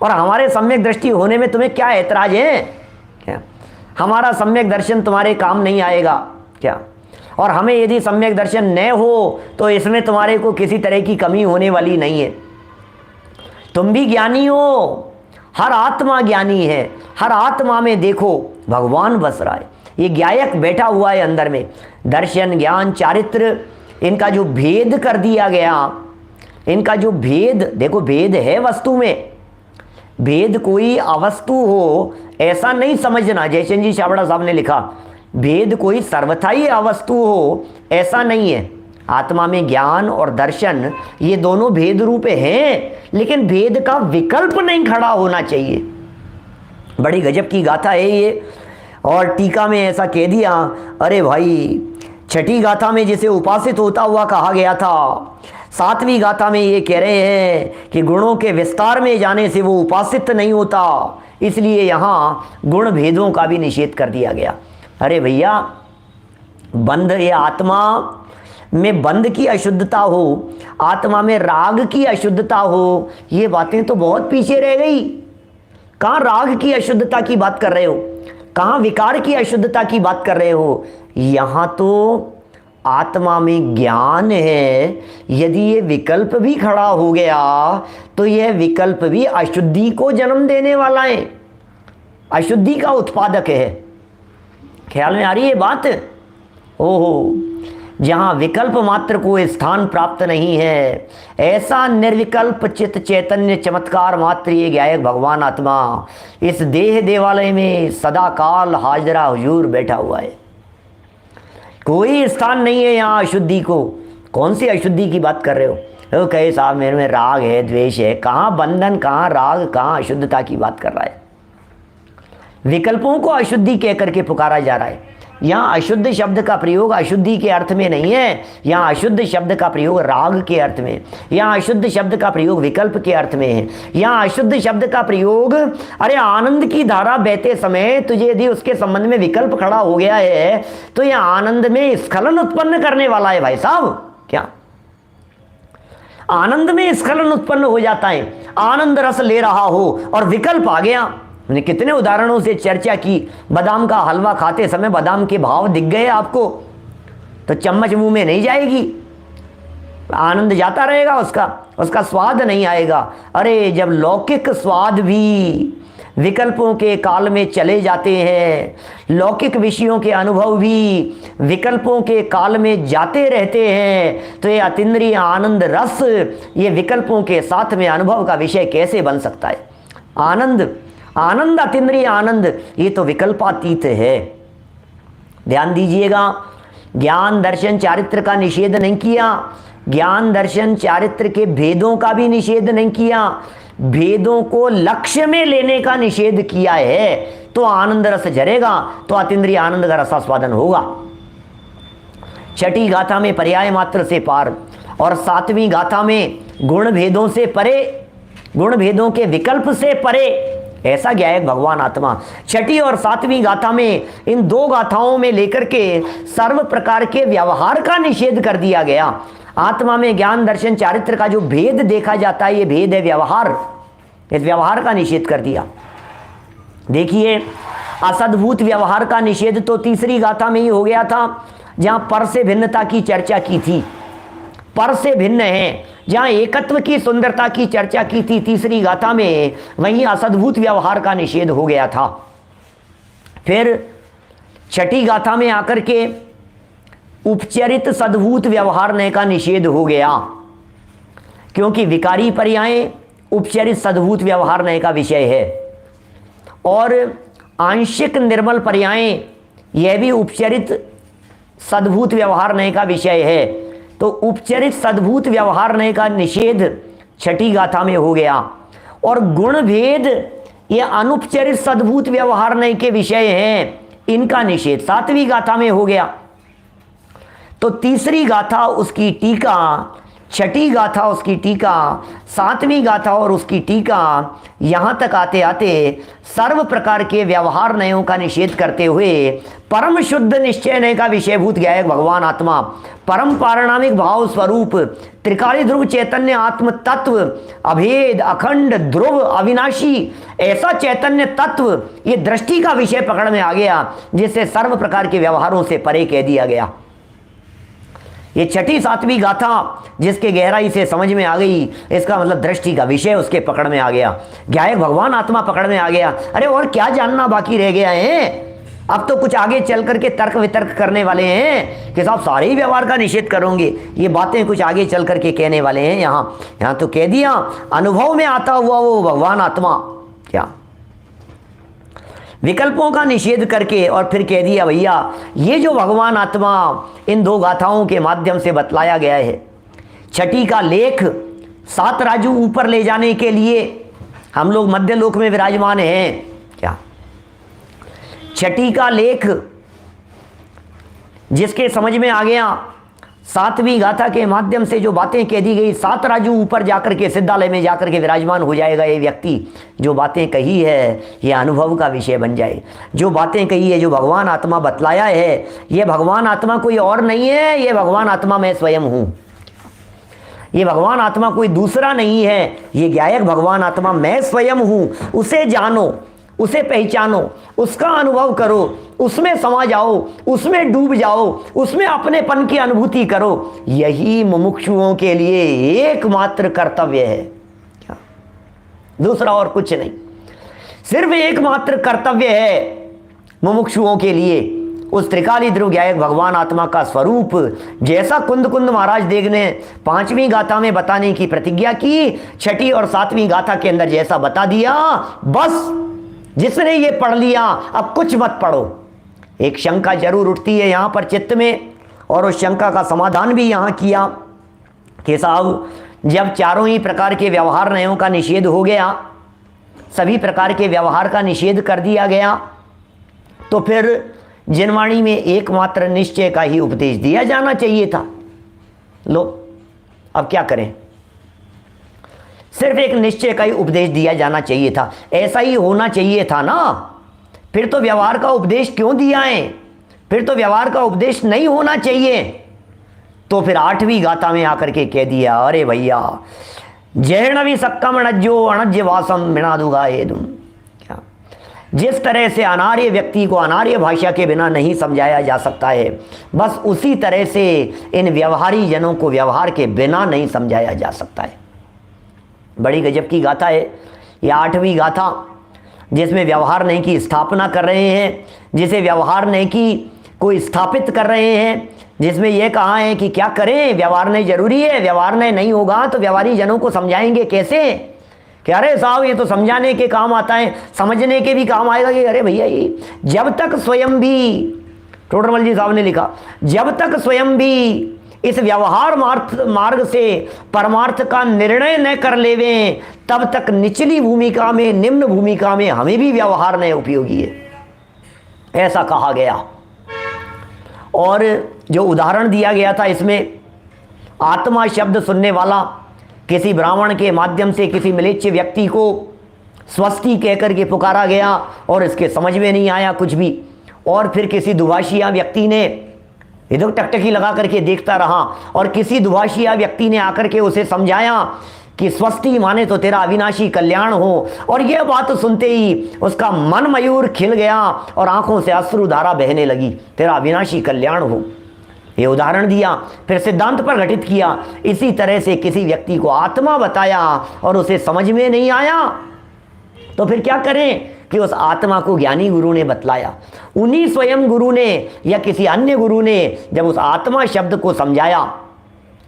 और हमारे सम्यक दृष्टि होने में तुम्हें क्या ऐतराज है क्या? हमारा सम्यक दर्शन तुम्हारे काम नहीं आएगा क्या? और हमें यदि सम्यक दर्शन न हो तो इसमें तुम्हारे को किसी तरह की कमी होने वाली नहीं है। तुम भी ज्ञानी हो, हर आत्मा ज्ञानी है। हर आत्मा में देखो भगवान बस रहा है। ये गायक बैठा हुआ है अंदर में। दर्शन ज्ञान चारित्र इनका जो भेद कर दिया गया, इनका जो भेद देखो, भेद है वस्तु में, भेद कोई अवस्तु हो ऐसा नहीं समझना। जयचंद जी छाबड़ा साहब ने लिखा भेद कोई सर्वथा ही अवस्तु हो ऐसा नहीं है। आत्मा में ज्ञान और दर्शन ये दोनों भेद रूप हैं, लेकिन भेद का विकल्प नहीं खड़ा होना चाहिए। बड़ी गजब की गाथा है ये। और टीका में ऐसा कह दिया, अरे भाई छठी गाथा में जिसे उपासित होता हुआ कहा गया था, सातवीं गाथा में ये कह रहे हैं कि गुणों के विस्तार में जाने से वो उपासित नहीं होता, इसलिए यहाँ गुण भेदों का भी निषेध कर दिया गया। अरे भैया बंध, ये आत्मा में बंध की अशुद्धता हो, आत्मा में राग की अशुद्धता हो, ये बातें तो बहुत पीछे रह गई। कहाँ राग की अशुद्धता की बात कर रहे हो, कहाँ विकार की अशुद्धता की बात कर रहे हो? यहाँ तो आत्मा में ज्ञान है। यदि ये विकल्प भी खड़ा हो गया तो यह विकल्प भी अशुद्धि को जन्म देने वाला है, अशुद्धि का उत्पादक है। ख्याल में आ रही है बात? ओहो, जहाँ विकल्प मात्र को स्थान प्राप्त नहीं है, ऐसा निर्विकल्प चित्त चैतन्य चमत्कार मात्र ये गायक भगवान आत्मा इस देह देवालय में सदा काल हाजरा हुजूर बैठा हुआ है। कोई स्थान नहीं है यहाँ अशुद्धि को। कौन सी अशुद्धि की बात कर रहे हो? वो कहे साहब मेरे में राग है, द्वेष है। कहाँ बंधन, कहाँ राग, कहाँ अशुद्धता की बात कर रहा है? विकल्पों को अशुद्धि कह करके पुकारा जा रहा है। यहाँ अशुद्ध शब्द का प्रयोग अशुद्धि के अर्थ में नहीं है। यहाँ अशुद्ध शब्द का प्रयोग राग के अर्थ में, यहाँ अशुद्ध शब्द का प्रयोग विकल्प के अर्थ में है। यहाँ अशुद्ध शब्द का प्रयोग, अरे आनंद की धारा बहते समय तुझे यदि उसके संबंध में विकल्प खड़ा हो गया है तो यह आनंद में स्खलन उत्पन्न करने वाला है भाई साहब। क्या आनंद में स्खलन उत्पन्न हो जाता है? आनंद रस ले रहा हो और विकल्प आ गया। मैंने कितने उदाहरणों से चर्चा की। बादाम का हलवा खाते समय बादाम के भाव दिख गए आपको तो चम्मच मुंह में नहीं जाएगी, आनंद जाता रहेगा, उसका स्वाद नहीं आएगा। अरे जब लौकिक स्वाद भी विकल्पों के काल में चले जाते हैं, लौकिक विषयों के अनुभव भी विकल्पों के काल में जाते रहते हैं, तो ये अतीन्द्रिय आनंद रस ये विकल्पों के साथ में अनुभव का विषय कैसे बन सकता है? आनंद अतीन्द्रिय आनंद ये तो विकल्पातीत है। ध्यान दीजिएगा, ज्ञान दर्शन चारित्र का निषेध नहीं किया, ज्ञान दर्शन चारित्र के भेदों का भी निषेध नहीं किया, भेदों को लक्ष्य में लेने का निषेध किया है। तो आनंद रस झरेगा तो अतीन्द्रिय आनंद का रसास्वादन होगा। छठी गाथा में पर्याय मात्र से पार और सातवीं गाथा में गुण भेदों से परे, गुण भेदों के विकल्प से परे, ऐसा गायक भगवान आत्मा। छठी और सातवीं गाथा में, इन दो गाथाओं में लेकर के सर्व प्रकार के व्यवहार का निषेध कर दिया गया। आत्मा में ज्ञान दर्शन चारित्र का जो भेद देखा जाता है, ये भेद है व्यवहार। इस व्यवहार का निषेध कर दिया। देखिए, असद्भूत व्यवहार का निषेध तो तीसरी गाथा में ही हो गया था, जहां पर से भिन्नता की चर्चा की थी। पर से भिन्न है, जहां एकत्व की सुंदरता की चर्चा की थी तीसरी गाथा में, वहीं असद्भूत व्यवहार का निषेध हो गया था। फिर छठी गाथा में आकर के उपचरित सद्भूत व्यवहार का निषेध हो गया, क्योंकि विकारी पर्याय उपचरित सद्भूत व्यवहार का विषय है और आंशिक निर्मल पर्याय यह भी उपचरित सद्भूत व्यवहार का विषय है। तो उपचरित सद्भूत व्यवहार का निषेध छठी गाथा में हो गया और गुण भेद ये अनुपचरित सद्भूत व्यवहार के विषय हैं, इनका निषेध सातवीं गाथा में हो गया। तो तीसरी गाथा उसकी टीका, छठी गाथा उसकी टीका, सातवीं गाथा और उसकी टीका, यहाँ तक आते आते सर्व प्रकार के व्यवहार नयों का निषेध करते हुए परम शुद्ध निश्चय नय का विषयभूत गायक भगवान आत्मा, परम पारणामिक भाव स्वरूप त्रिकाली ध्रुव चैतन्य आत्म तत्व, अभेद अखंड ध्रुव अविनाशी, ऐसा चैतन्य तत्व ये दृष्टि का विषय पकड़ में आ गया, जिससे सर्व प्रकार के व्यवहारों से परे कह दिया गया। ये छठी सातवीं गाथा जिसके गहराई से समझ में आ गई, इसका मतलब दृष्टि का विषय उसके पकड़ में आ गया, गायक भगवान आत्मा पकड़ में आ गया। अरे और क्या जानना बाकी रह गया है? अब तो कुछ आगे चल करके तर्क वितर्क करने वाले हैं कि साहब सारे ही व्यवहार का निषेध करोगे, ये बातें कुछ आगे चल करके कहने वाले हैं। यहाँ तो कह दिया अनुभव में आता हुआ वो भगवान आत्मा, क्या विकल्पों का निषेध करके, और फिर कह दिया भैया ये जो भगवान आत्मा इन दो गाथाओं के माध्यम से बतलाया गया है, छठी का लेख सात राजू ऊपर ले जाने के लिए हम लोग मध्य लोक में विराजमान हैं। क्या छठी का लेख जिसके समझ में आ गया, सातवीं गाथा के माध्यम से जो बातें कह दी गई, सात राजू ऊपर जाकर के सिद्धालय में जाकर के विराजमान हो जाएगा ये व्यक्ति। जो बातें कही है ये अनुभव का विषय बन जाए। जो बातें कही है, जो भगवान आत्मा बतलाया है, ये भगवान आत्मा कोई और नहीं है, ये भगवान आत्मा मैं स्वयं हूँ। ये भगवान आत्मा कोई दूसरा नहीं है, ये गायक भगवान आत्मा मैं स्वयं हूँ। उसे जानो, उसे पहचानो, उसका अनुभव करो, उसमें समा जाओ, उसमें डूब जाओ, उसमें अपनेपन की अनुभूति करो। यही मुमुक्षुओं के लिए एकमात्र कर्तव्य है, क्या दूसरा और कुछ नहीं। सिर्फ एकमात्र कर्तव्य है मुमुक्षुओं के लिए, उस त्रिकाली ध्रुवज्ञायक भगवान आत्मा का स्वरूप जैसा कुंद कुंद महाराज देव ने 5वीं गाथा में बताने की प्रतिज्ञा की, 6ठी और 7वीं गाथा के अंदर जैसा बता दिया, बस जिसने ये पढ़ लिया अब कुछ मत पढ़ो। एक शंका जरूर उठती है यहाँ पर चित्त में, और उस शंका का समाधान भी यहाँ किया कि साहब जब चारों ही प्रकार के व्यवहार नयों का निषेध हो गया, सभी प्रकार के व्यवहार का निषेध कर दिया गया, तो फिर जिनवाणी में एकमात्र निश्चय का ही उपदेश दिया जाना चाहिए था। लो अब क्या करें, सिर्फ एक निश्चय का ही उपदेश दिया जाना चाहिए था, ऐसा ही होना चाहिए था ना। फिर तो व्यवहार का उपदेश क्यों दिया है, फिर तो व्यवहार का उपदेश नहीं होना चाहिए। तो फिर 8वीं गाथा में आकर के कह दिया, अरे भैया जैणवी सक्कम अणज्यो अणज्य वासम बिना दुगा तुम। क्या जिस तरह से अनार्य व्यक्ति को अनार्य भाषा के बिना नहीं समझाया जा सकता है, बस उसी तरह से इन व्यवहारी जनों को व्यवहार के बिना नहीं समझाया जा सकता है। बड़ी गजब की गाथा है ये 8वीं गाथा, जिसमें व्यवहार नहीं की स्थापना कर रहे हैं, जिसे व्यवहार नहीं की को स्थापित कर रहे हैं, जिसमें यह कहा है कि क्या करें, व्यवहार नहीं जरूरी है, व्यवहार नहीं होगा तो व्यवहारी जनों को समझाएंगे कैसे। कि अरे साहब ये तो समझाने के काम आता है, समझने के भी काम आएगा कि अरे भैया ये जब तक स्वयं भी, टोडरमल जी साहब ने लिखा, जब तक स्वयं भी इस व्यवहार मार्ग से परमार्थ का निर्णय न कर लेवें, तब तक निचली भूमिका में, निम्न भूमिका में हमें भी व्यवहार नहीं उपयोगी है, ऐसा कहा गया। और जो उदाहरण दिया गया था इसमें, आत्मा शब्द सुनने वाला किसी ब्राह्मण के माध्यम से किसी म्लेच्छ व्यक्ति को स्वस्ति कहकर के पुकारा गया और इसके समझ में नहीं आया कुछ भी, और फिर किसी दुभाषिया व्यक्ति ने इधर टकटकी लगा करके देखता रहा, और किसी दुभाषिया व्यक्ति ने आकर के उसे समझाया कि स्वस्ति माने तो तेरा अविनाशी कल्याण हो, और यह बात सुनते ही उसका मन मयूर खिल गया और आंखों से अश्रुधारा बहने लगी, तेरा अविनाशी कल्याण हो। ये उदाहरण दिया, फिर सिद्धांत पर घटित किया। इसी तरह से किसी व्यक्ति को आत्मा बताया और उसे समझ में नहीं आया, तो फिर क्या करें कि उस आत्मा को ज्ञानी गुरु ने बतलाया। उन्हीं स्वयं गुरु ने या किसी अन्य गुरु ने जब उस आत्मा शब्द को समझाया,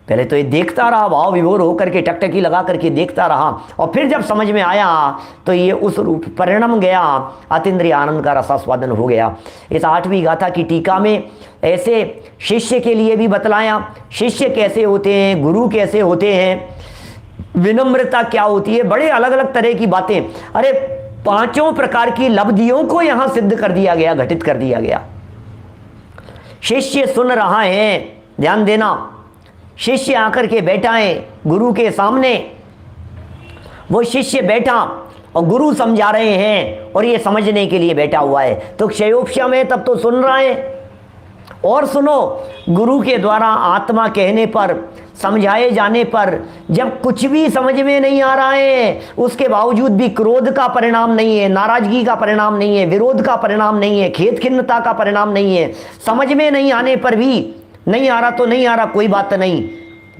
पहले तो ये देखता रहा, भाव विभोर होकर के टकटकी लगा करके देखता रहा, और फिर जब समझ में आया तो ये उस रूप परिणम गया, अतीन्द्रिय आनंद का रसास्वादन हो गया। इस 8वीं गाथा की टीका में ऐसे शिष्य के लिए भी बतलाया, शिष्य कैसे होते हैं, गुरु कैसे होते हैं, विनम्रता क्या होती है, बड़े अलग अलग तरह की बातें। अरे 5 प्रकार की लब्धियों को यहां सिद्ध कर दिया गया, घटित कर दिया गया। शिष्य सुन रहा है, ध्यान देना, शिष्य आकर के बैठा है गुरु के सामने, वो शिष्य बैठा और गुरु समझा रहे हैं और ये समझने के लिए बैठा हुआ है, तो क्षयोपशम है तब तो सुन रहा है। और सुनो, गुरु के द्वारा आत्मा कहने पर, समझाए जाने पर जब कुछ भी समझ में नहीं आ रहा है, उसके बावजूद भी क्रोध का परिणाम नहीं है, नाराजगी का परिणाम नहीं है, विरोध का परिणाम नहीं है, खेद खिन्नता का परिणाम नहीं है, समझ में नहीं आने पर भी नहीं आ रहा तो नहीं आ रहा, कोई बात नहीं,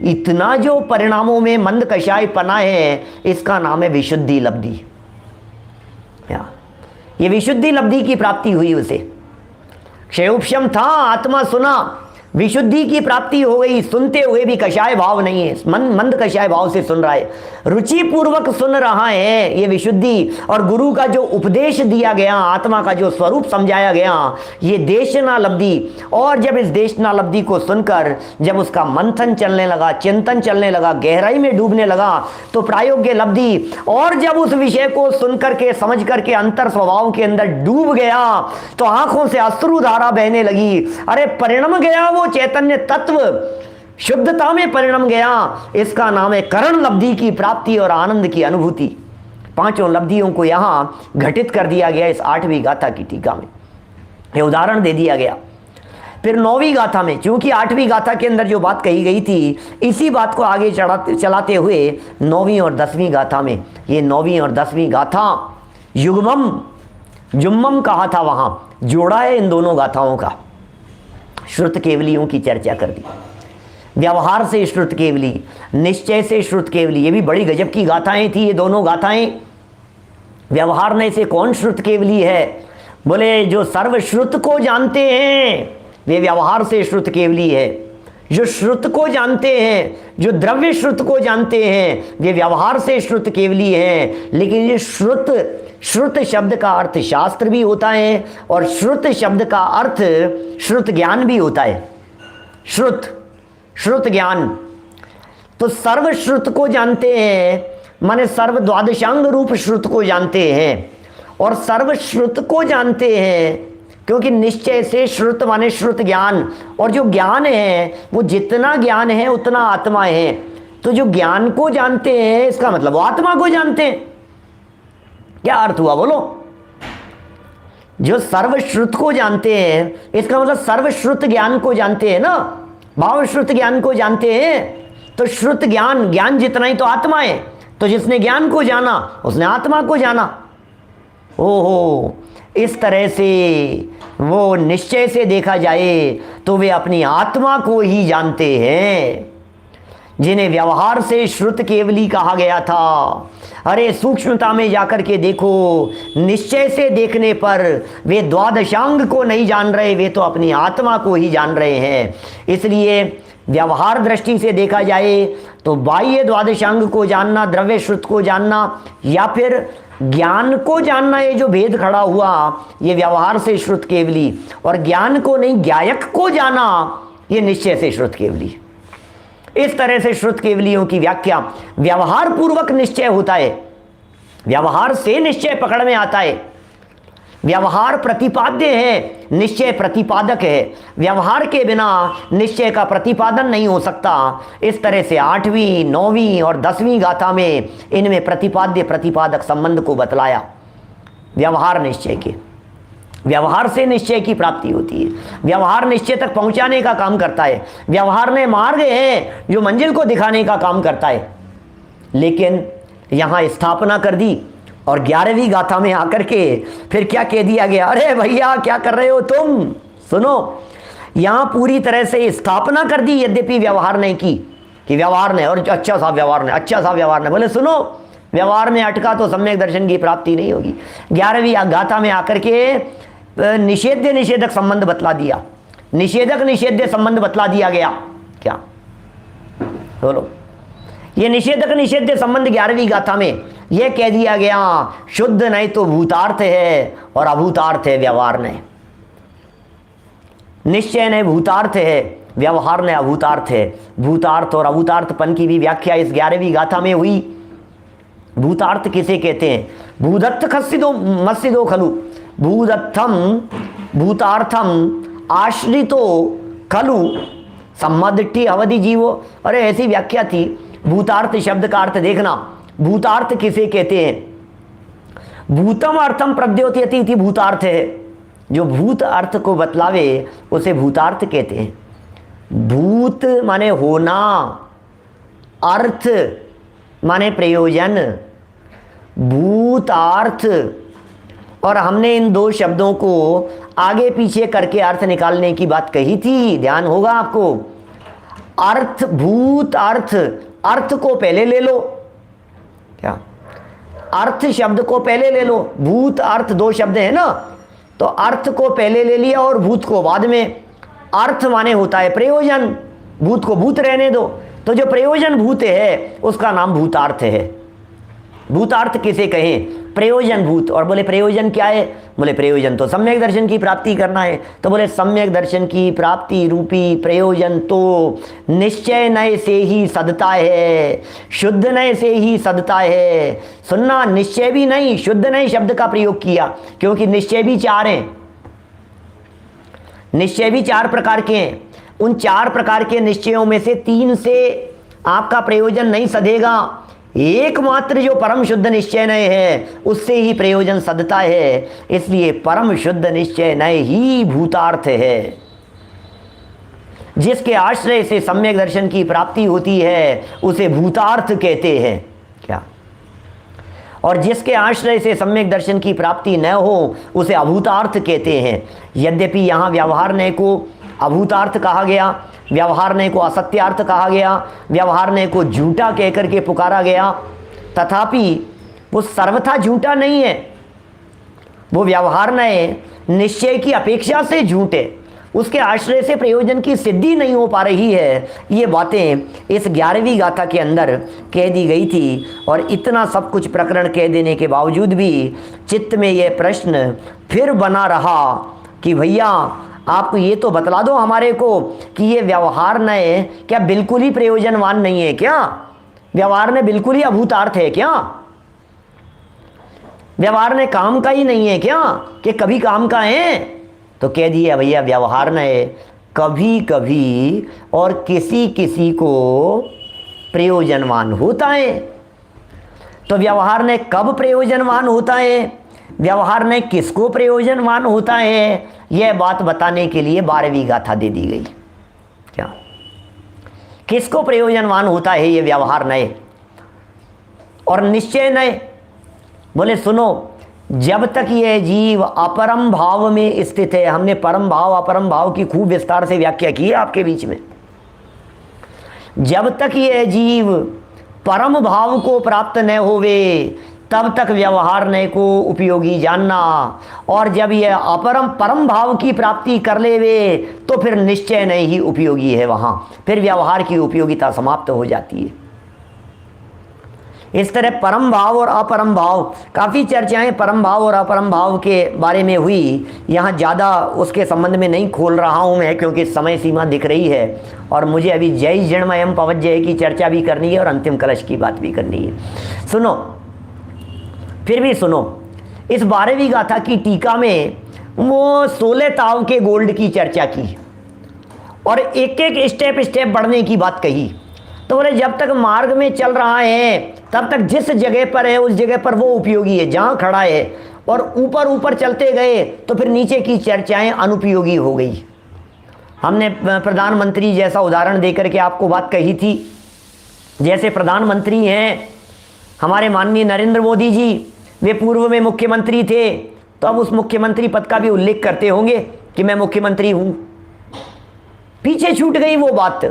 इतना जो परिणामों में मंद कषाय पना है, इसका नाम है विशुद्धि लब्धि। ये विशुद्धि लब्धि की प्राप्ति हुई उसे। क्षयोपशम था, आत्मा सुना, विशुद्धि की प्राप्ति हो गई, सुनते हुए भी कषाय भाव नहीं है, मंद कषाय भाव से सुन रहा है, रुचि पूर्वक सुन रहा है, ये विशुद्धि। और गुरु का जो उपदेश दिया गया, आत्मा का जो स्वरूप समझाया गया, ये देशना लब्धि। और जब इस देशना लब्धि को सुनकर जब उसका मंथन चलने लगा, चिंतन चलने लगा, गहराई में डूबने लगा, तो प्रायोग्य लब्धि। और जब उस विषय को सुनकर के, समझ करके अंतर स्वभाव के अंदर डूब गया, तो आंखों से अश्रुधारा बहने लगी। अरे परिणम गया वो चैतन्य तत्व, शुद्धता में परिणम गया। इसका नाम है करण लब्धि की प्राप्ति और आनंद की अनुभूति। 5 लब्धियों को यहां घटित कर दिया गया इस 8वीं गाथा की टीका में, यह उदाहरण दे दिया गया। फिर 9वीं गाथा में, चूंकि 8वीं गाथा के अंदर जो बात कही गई थी, इसी बात को आगे चलाते हुए 9वीं और 10वीं गाथा में, ये 9वीं और 10वीं गाथा युग्मम जुम्मम कहा था, वहां जोड़ा है इन दोनों गाथाओं का। श्रुत केवलियों की चर्चा कर दी, व्यवहार से श्रुत केवली, निश्चय से श्रुत केवली, ये भी बड़ी गजब की गाथाएं थी ये दोनों गाथाएं। व्यवहार ने से कौन श्रुत केवली है, बोले जो सर्वश्रुत को जानते हैं वे व्यवहार से श्रुत केवली है, जो श्रुत को जानते हैं, जो द्रव्य श्रुत को जानते हैं वे व्यवहार से श्रुत केवली हैं। लेकिन ये श्रुत शब्द का अर्थ शास्त्र भी होता है और श्रुत शब्द का अर्थ श्रुत ज्ञान भी होता है। श्रुत ज्ञान, तो सर्वश्रुत को जानते हैं माने सर्व द्वादशांग रूप श्रुत को जानते हैं, और सर्वश्रुत को जानते हैं क्योंकि निश्चय से श्रुत माने श्रुत ज्ञान, और जो ज्ञान है वो जितना ज्ञान है उतना आत्मा है। तो जो ज्ञान को जानते हैं इसका मतलब वो आत्मा को जानते हैं। क्या अर्थ हुआ बोलो? जो सर्वश्रुत को जानते हैं इसका मतलब सर्वश्रुत ज्ञान को जानते हैं ना, भावश्रुत ज्ञान को जानते हैं। तो श्रुत ज्ञान जितना ही तो आत्मा है, तो जिसने ज्ञान को जाना उसने आत्मा को जाना। ओहो, इस तरह से वो निश्चय से देखा जाए तो वे अपनी आत्मा को ही जानते हैं, जिन्हें व्यवहार से श्रुत केवली कहा गया था। अरे सूक्ष्मता में जाकर के देखो, निश्चय से देखने पर वे द्वादशांग को नहीं जान रहे, वे तो अपनी आत्मा को ही जान रहे हैं। इसलिए व्यवहार दृष्टि से देखा जाए तो बाह्य द्वादशांग को जानना, द्रव्य श्रुत को जानना या फिर ज्ञान को जानना, ये जो भेद खड़ा हुआ ये व्यवहार से श्रुत केवली, और ज्ञान को नहीं ज्ञायक को जाना ये निश्चय से श्रुत केवली। इस तरह से श्रुत केवलियों की व्याख्या व्यवहार पूर्वक निश्चय होता है, व्यवहार से निश्चय पकड़ में आता है। व्यवहार प्रतिपाद्य है, निश्चय प्रतिपादक है। व्यवहार के बिना निश्चय का प्रतिपादन नहीं हो सकता। इस तरह से 8वीं, 9वीं और 10वीं गाथा में इनमें प्रतिपाद्य प्रतिपादक संबंध को बतलाया। व्यवहार निश्चय के, व्यवहार से निश्चय की प्राप्ति होती है, व्यवहार निश्चय तक पहुंचाने का काम करता है। व्यवहार में मार्ग है जो मंजिल को दिखाने का काम करता है। लेकिन यहां स्थापना कर दी और 11वीं गाथा में आकर के फिर क्या कह दिया गया? अरे भैया क्या कर रहे हो तुम? सुनो, यहां पूरी तरह से स्थापना कर दी, यद्यपि व्यवहार नहीं की कि व्यवहार ने और अच्छा सा व्यवहार ने। बोले सुनो, व्यवहार में अटका तो सम्यक दर्शन की प्राप्ति नहीं होगी। 11वीं गाथा में आकर के निषेधक संबंध बतला दिया, निषेधक निषेध्य संबंध बतला दिया गया। क्या बोलो? ये निषेधक निषेध्य संबंध 11वीं गाथा में यह कह दिया गया, शुद्ध नहीं तो भूतार्थ है और अभूतार्थ है व्यवहार नहीं। निश्चय ने भूतार्थ है, व्यवहार ने अभूतार्थ है। भूतार्थ और अभूतार्थपन की भी व्याख्या इस 11वीं गाथा में हुई। भूतार्थ किसे कहते हैं? भूदत्त खस्सिदो मस्सिदो खलु, भूदत्थम भूतार्थम आश्रितो खलु सम्मदिट्ठी अवधि जीवो। अरे ऐसी व्याख्या थी। भूतार्थ शब्द का अर्थ देखना, भूतार्थ किसे कहते हैं? भूतम अर्थम प्रद्योति इति भूतार्थ है। जो भूत अर्थ को बतलावे उसे भूतार्थ कहते हैं। भूत माने होना, अर्थ माने प्रयोजन, भूतार्थ। और हमने इन दो शब्दों को आगे पीछे करके अर्थ निकालने की बात कही थी, ध्यान होगा आपको। अर्थ, भूत अर्थ, अर्थ को पहले ले लो। क्या? अर्थ शब्द को पहले ले लो, भूत अर्थ दो शब्द है ना, तो अर्थ को पहले ले लिया और भूत को बाद में। अर्थ माने होता है प्रयोजन, भूत को भूत रहने दो। तो जो प्रयोजन भूत है उसका नाम भूतार्थ है। भूतार्थ किसे कहें? प्रयोजन भूत। और बोले प्रयोजन क्या है? बोले प्रयोजन तो सम्यक दर्शन की प्राप्ति करना है। तो बोले सम्यक दर्शन की प्राप्ति रूपी प्रयोजन तो निश्चय नय से ही सदता है, शुद्ध नय से ही सदता है। सुनना, निश्चय भी नहीं, शुद्ध नय शब्द का प्रयोग किया, क्योंकि निश्चय भी 4 हैं। निश्चय भी 4 प्रकार के हैं। उन 4 प्रकार के निश्चयों में से 3 से आपका प्रयोजन नहीं सधेगा। एकमात्र जो परम शुद्ध निश्चय नय है उससे ही प्रयोजन सदता है। इसलिए परम शुद्ध निश्चय नय ही भूतार्थ है, जिसके आश्रय से सम्यक दर्शन की प्राप्ति होती है उसे भूतार्थ कहते हैं। क्या? और जिसके आश्रय से सम्यक दर्शन की प्राप्ति न हो उसे अभूतार्थ कहते हैं। यद्यपि यहाँ व्यवहारने को अभूतार्थ कहा गया, व्यवहारने को असत्यार्थ कहा गया, व्यवहारने को झूठा कहकर के पुकारा गया, तथापि वो सर्वथा झूठा नहीं है। वो व्यवहारने निश्चय की अपेक्षा से झूठ है, उसके आश्रय से प्रयोजन की सिद्धि नहीं हो पा रही है। ये बातें इस 11वीं गाथा के अंदर कह दी गई थी। और इतना सब कुछ प्रकरण कह देने के बावजूद भी चित्त में ये प्रश्न फिर बना रहा कि भैया आप ये तो बतला दो हमारे को कि ये व्यवहार नए क्या बिल्कुल ही प्रयोजनवान नहीं है क्या? व्यवहार ने बिल्कुल ही अभूतार्थ है क्या? व्यवहार ने काम का ही नहीं है क्या कि कभी काम का है? तो कह दिया भैया व्यवहार नए कभी कभी और किसी किसी को प्रयोजनवान होता है। तो व्यवहार ने कब प्रयोजनवान होता है, व्यवहार ने किसको प्रयोजनवान होता है, यह बात बताने के लिए 12वीं गाथा दे दी गई। क्या किसको प्रयोजनवान होता है ये व्यवहार नए और निश्चय नए? बोले सुनो, जब तक यह जीव अपरम भाव में स्थित है, हमने परम भाव अपरम भाव की खूब विस्तार से व्याख्या की है आपके बीच में, जब तक यह जीव परम भाव को प्राप्त न होवे तब तक व्यवहार नए को उपयोगी जानना, और जब यह अपरम परम भाव की प्राप्ति कर लेवे तो फिर निश्चय नए ही उपयोगी है, वहां फिर व्यवहार की उपयोगिता समाप्त हो जाती है। इस तरह परम भाव और अपरम भाव, काफ़ी चर्चाएं परम भाव और अपरम भाव के बारे में हुई, यहाँ ज़्यादा उसके संबंध में नहीं खोल रहा हूँ मैं क्योंकि समय सीमा दिख रही है और मुझे अभी जय जन्मयम पवज्जय की चर्चा भी करनी है और अंतिम कलश की बात भी करनी है। सुनो, फिर भी सुनो, इस 12वीं गाथा की टीका में वो 16 ताव के गोल्ड की चर्चा की और एक एक स्टेप बढ़ने की बात कही। तो बोले जब तक मार्ग में चल रहा है तब तक जिस जगह पर है उस जगह पर वो उपयोगी है जहाँ खड़ा है, और ऊपर ऊपर चलते गए तो फिर नीचे की चर्चाएं अनुपयोगी हो गई। हमने प्रधानमंत्री जैसा उदाहरण देकर के आपको बात कही थी। जैसे प्रधानमंत्री हैं हमारे माननीय नरेंद्र मोदी जी, वे पूर्व में मुख्यमंत्री थे, तो अब उस मुख्यमंत्री पद का भी उल्लेख करते होंगे कि मैं मुख्यमंत्री हूँ। पीछे छूट गई वो बात,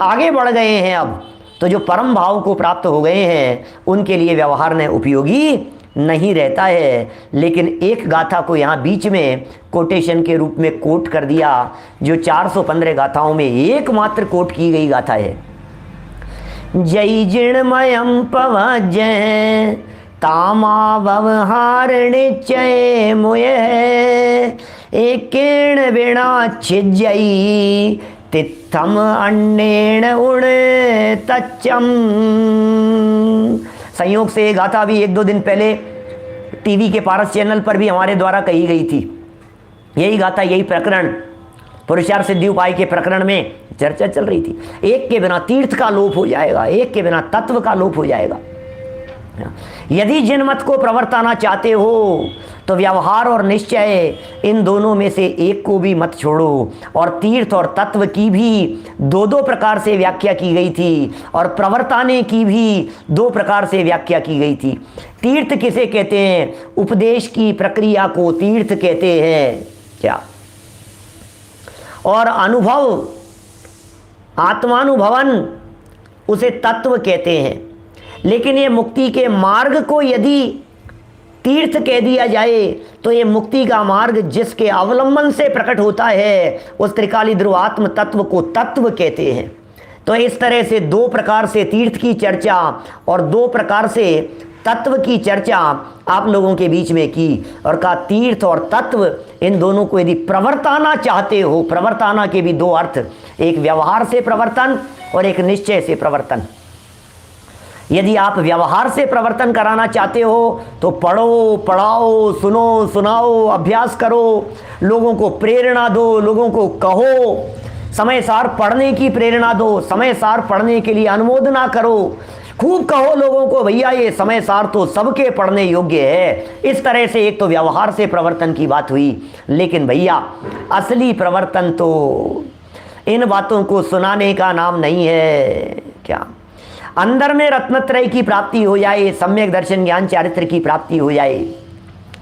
आगे बढ़ गए हैं अब। तो जो परम भाव को प्राप्त हो गए हैं उनके लिए व्यवहार ने उपयोगी नहीं रहता है। लेकिन एक गाथा को यहाँ बीच में कोटेशन के रूप में कोट कर दिया, जो 415 गाथाओं में एकमात्र कोट की गई गाथा है। जय जिणमयम पवज्जय तामा व्यवहार निश्चय मुय एकेण विना छिज्जयी तित्थम अन्नेण उण तच्चम। संयोग से ये गाथा भी 1-2 दिन पहले टीवी के पारस चैनल पर भी हमारे द्वारा कही गई थी। यही गाथा, यही प्रकरण पुरुषार्थ सिद्धि उपाय के प्रकरण में चर्चा चल रही थी। एक के बिना तीर्थ का लोप हो जाएगा, एक के बिना तत्व का लोप हो जाएगा। यदि जिन मत को प्रवर्ताना चाहते हो तो व्यवहार और निश्चय इन दोनों में से एक को भी मत छोड़ो। और तीर्थ और तत्व की भी 2-2 प्रकार से व्याख्या की गई थी और प्रवर्ताने की भी 2 प्रकार से व्याख्या की गई थी। तीर्थ किसे कहते हैं? उपदेश की प्रक्रिया को तीर्थ कहते हैं क्या? और अनुभव, आत्मानुभवन, उसे तत्व कहते हैं। लेकिन ये मुक्ति के मार्ग को यदि तीर्थ कह दिया जाए तो ये मुक्ति का मार्ग जिसके अवलंबन से प्रकट होता है उस त्रिकाली ध्रुव आत्म तत्व को तत्व कहते हैं। तो इस तरह से 2 प्रकार से तीर्थ की चर्चा और 2 प्रकार से तत्व की चर्चा आप लोगों के बीच में की और कहा तीर्थ और तत्व इन दोनों को यदि प्रवर्ताना चाहते हो, प्रवर्ताना के भी 2 अर्थ, एक व्यवहार से प्रवर्तन और एक निश्चय से प्रवर्तन। यदि आप व्यवहार से प्रवर्तन कराना चाहते हो तो पढ़ो, पढ़ाओ, सुनो, सुनाओ, अभ्यास करो, लोगों को प्रेरणा दो, लोगों को कहो, समय सार पढ़ने की प्रेरणा दो, समय सार पढ़ने के लिए अनुमोदना करो, खूब कहो लोगों को भैया ये समय सार तो सबके पढ़ने योग्य है। इस तरह से एक तो व्यवहार से प्रवर्तन की बात हुई, लेकिन भैया असली प्रवर्तन तो इन बातों को सुनाने का नाम नहीं है। क्या अंदर में रत्नत्रय की प्राप्ति हो जाए, सम्यक दर्शन ज्ञान चारित्र की प्राप्ति हो जाए,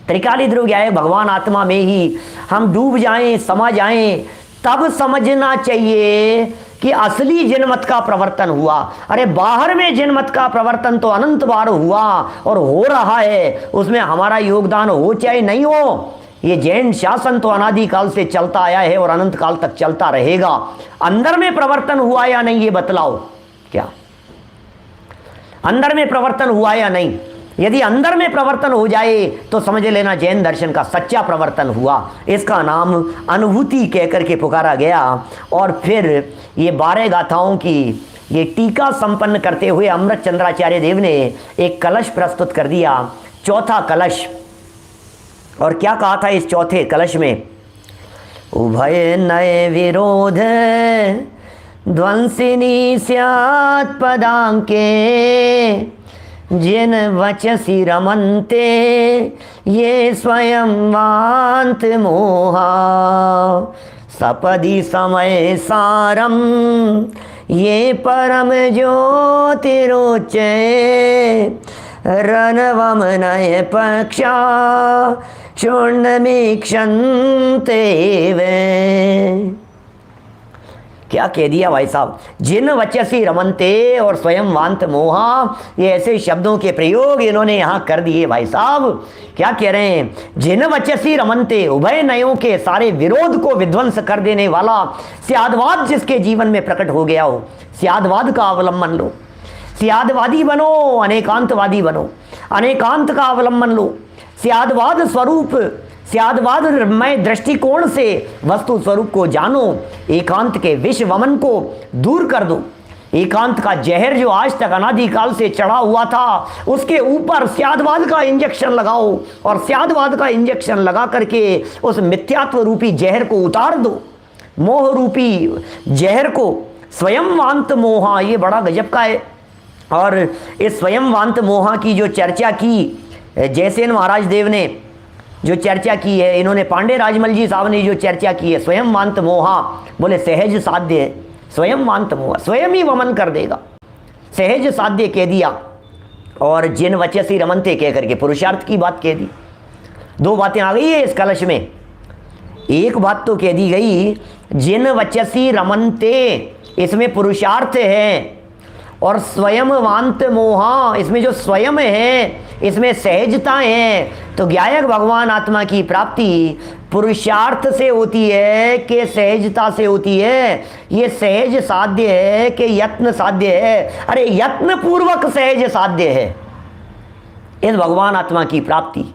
त्रिकाली ध्रुव जाए, भगवान आत्मा में ही हम डूब जाएं, समा जाएं, तब समझना चाहिए कि असली जनमत का प्रवर्तन हुआ। अरे बाहर में जनमत का प्रवर्तन तो अनंत बार हुआ और हो रहा है, उसमें हमारा योगदान हो चाहे नहीं हो, ये जैन शासन तो अनादिकाल से चलता आया है और अनंत काल तक चलता रहेगा। अंदर में प्रवर्तन हुआ या नहीं ये बतलाओ, क्या अंदर में प्रवर्तन हुआ या नहीं? यदि अंदर में प्रवर्तन हो जाए तो समझ लेना जैन दर्शन का सच्चा प्रवर्तन हुआ। इसका नाम अनुभूति कहकर के पुकारा गया। और फिर ये 12 गाथाओं की ये टीका संपन्न करते हुए अमृत चंद्राचार्य देव ने एक कलश प्रस्तुत कर दिया, चौथा कलश। और क्या कहा था इस चौथे कलश में? उभय नए विरोध ध्वंसिनी स्यात् पदांके, जिन वचसि रमन्ते ये स्वयं वान्त मोहा, सपदि समय सारम ये परम ज्योतिरोच्चे, रणवम नय पक्षा चूर्णमीक्षन्ते वे। क्या कह दिया भाई साहब? जिन वचसी रमनते और स्वयं वांत मोहा, ये ऐसे शब्दों के प्रयोग इन्होंने यहाँ कर दिए भाई साहब। क्या कह रहे हैं? जिन वचसी रमनते, उभय नयों के सारे विरोध को विध्वंस कर देने वाला स्यादवाद जिसके जीवन में प्रकट हो गया हो, स्यादवाद का अवलंबन लो, स्यादवादी बनो, अनेकांतवादी बनो, अनेकांत का अवलंबन लो, स्यादवाद स्वरूप, स्यादवादमय दृष्टिकोण से वस्तु स्वरूप को जानो, एकांत के विष वमन को दूर कर दो। एकांत का जहर जो आज तक अनादिकाल से चढ़ा हुआ था, उसके ऊपर स्यादवाद का इंजेक्शन लगाओ और स्यादवाद का इंजेक्शन लगा करके उस मिथ्यात्व रूपी जहर को उतार दो। मोह रूपी जहर को, स्वयं वांत मोहा, ये बड़ा गजब का है। और इस स्वयं वांत मोहा की जो चर्चा की जयसेन महाराज देव ने जो चर्चा की है, इन्होंने पांडे राजमल जी साहब ने जो चर्चा की है, स्वयं वांत मोहा, बोले सहज साध्य है। स्वयं वांत मोहा स्वयं ही वमन कर देगा, सहज साध्य कह दिया। और जिन वचसी रमनते कह करके पुरुषार्थ की बात कह दी। दो बातें आ गई है इस कलश में। एक बात तो कह दी गई जिन वचसी रमनते, इसमें पुरुषार्थ है, और स्वयं वांत मोहा, इसमें जो स्वयं है इसमें सहजता है। तो ज्ञायक भगवान आत्मा की प्राप्ति पुरुषार्थ से होती है कि सहजता से होती है? ये सहज साध्य है कि यत्न साध्य है? अरे यत्न पूर्वक सहज साध्य है। इस भगवान आत्मा की प्राप्ति,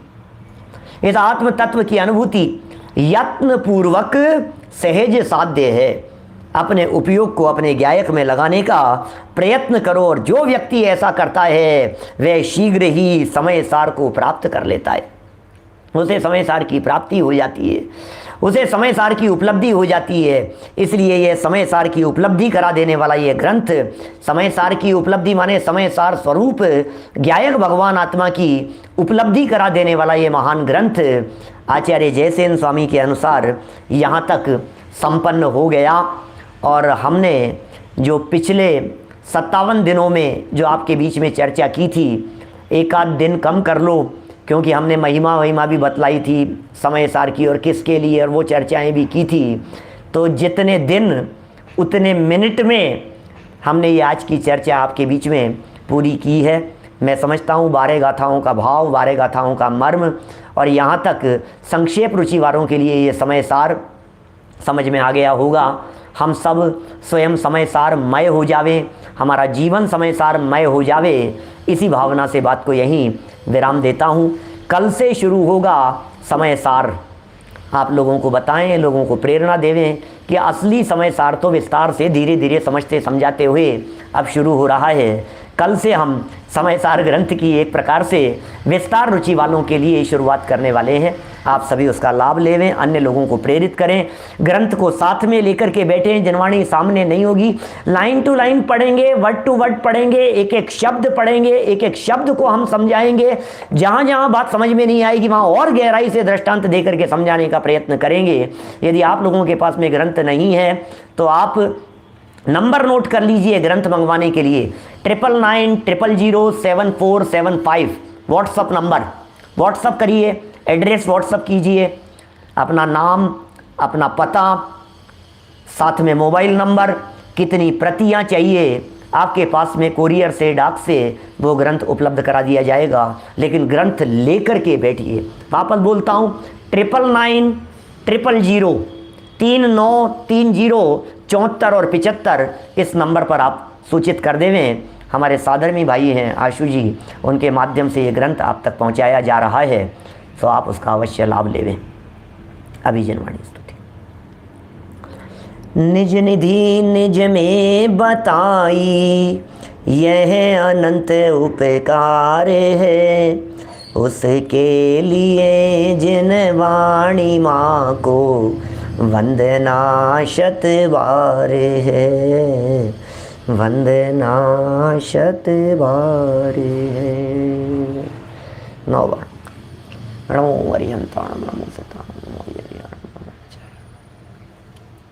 इस आत्म तत्व की अनुभूति यत्न पूर्वक सहज साध्य है। अपने उपयोग को अपने ज्ञायक में लगाने का प्रयत्न करो, और जो व्यक्ति ऐसा करता है वह शीघ्र ही समय सार को प्राप्त कर लेता है। उसे समय सार की प्राप्ति हो जाती है, उसे समय सार की उपलब्धि हो जाती है। इसलिए यह समय सार की उपलब्धि करा देने वाला ये ग्रंथ, समय सार की उपलब्धि माने समय सार स्वरूप ज्ञायक भगवान आत्मा की उपलब्धि करा देने वाला ये महान ग्रंथ आचार्य जयसेन स्वामी के अनुसार यहाँ तक संपन्न हो गया। और हमने जो पिछले 57 दिनों में जो आपके बीच में चर्चा की थी, एक आध दिन कम कर लो, क्योंकि हमने महिमा भी बतलाई थी समय सार की और किसके लिए, और वो चर्चाएं भी की थी। तो जितने दिन उतने मिनट में हमने ये आज की चर्चा आपके बीच में पूरी की है। मैं समझता हूँ 12 गाथाओं का भाव, 12 गाथाओं का मर्म, और यहाँ तक संक्षेप रुचि वालों के लिए ये समय सार समझ में आ गया होगा। हम सब स्वयं समय सार मय हो जावे, हमारा जीवन समय सार मय हो जावे, इसी भावना से बात को यहीं विराम देता हूँ। कल से शुरू होगा समय सार। आप लोगों को बताएं, लोगों को प्रेरणा देवें कि असली समय सार तो विस्तार से धीरे धीरे समझते समझाते हुए अब शुरू हो रहा है। कल से हम समय सार ग्रंथ की एक प्रकार से विस्तार रुचि वालों के लिए शुरुआत करने वाले हैं। आप सभी उसका लाभ लेवें, अन्य लोगों को प्रेरित करें, ग्रंथ को साथ में लेकर के बैठें। जनवाणी सामने नहीं होगी, लाइन टू लाइन पढ़ेंगे, वर्ड टू वर्ड पढ़ेंगे, एक एक शब्द पढ़ेंगे, एक एक शब्द को हम समझाएंगे। जहाँ जहाँ बात समझ में नहीं आएगी वहाँ और गहराई से दृष्टांत दे करके समझाने का प्रयत्न करेंगे। यदि आप लोगों के पास में ग्रंथ नहीं है तो आप नंबर नोट कर लीजिए ग्रंथ मंगवाने के लिए 9990007475 व्हाट्सअप नंबर। व्हाट्सअप करिए, एड्रेस व्हाट्सअप कीजिए, अपना नाम, अपना पता, साथ में मोबाइल नंबर, कितनी प्रतियां चाहिए, आपके पास में कोरियर से, डाक से वो ग्रंथ उपलब्ध करा दिया जाएगा। लेकिन ग्रंथ लेकर के बैठिए। वापस बोलता हूँ, 999000 3930 74 और 75 इस नंबर पर आप सूचित कर देवें। हमारे साधर्मी भाई हैं आशु जी, उनके माध्यम से ये ग्रंथ आप तक पहुंचाया जा रहा है, तो आप उसका अवश्य लाभ लेवें। अभिजनवाणी स्तुति। निज निधि निज में बताई, यह अनंत उपकार है, उसके लिए जिन वाणी माँ को वंदना शत बार है, वंदना शत बार है। 9 बार। नमो हरिहंताणं नमो सताणं नमो हरि।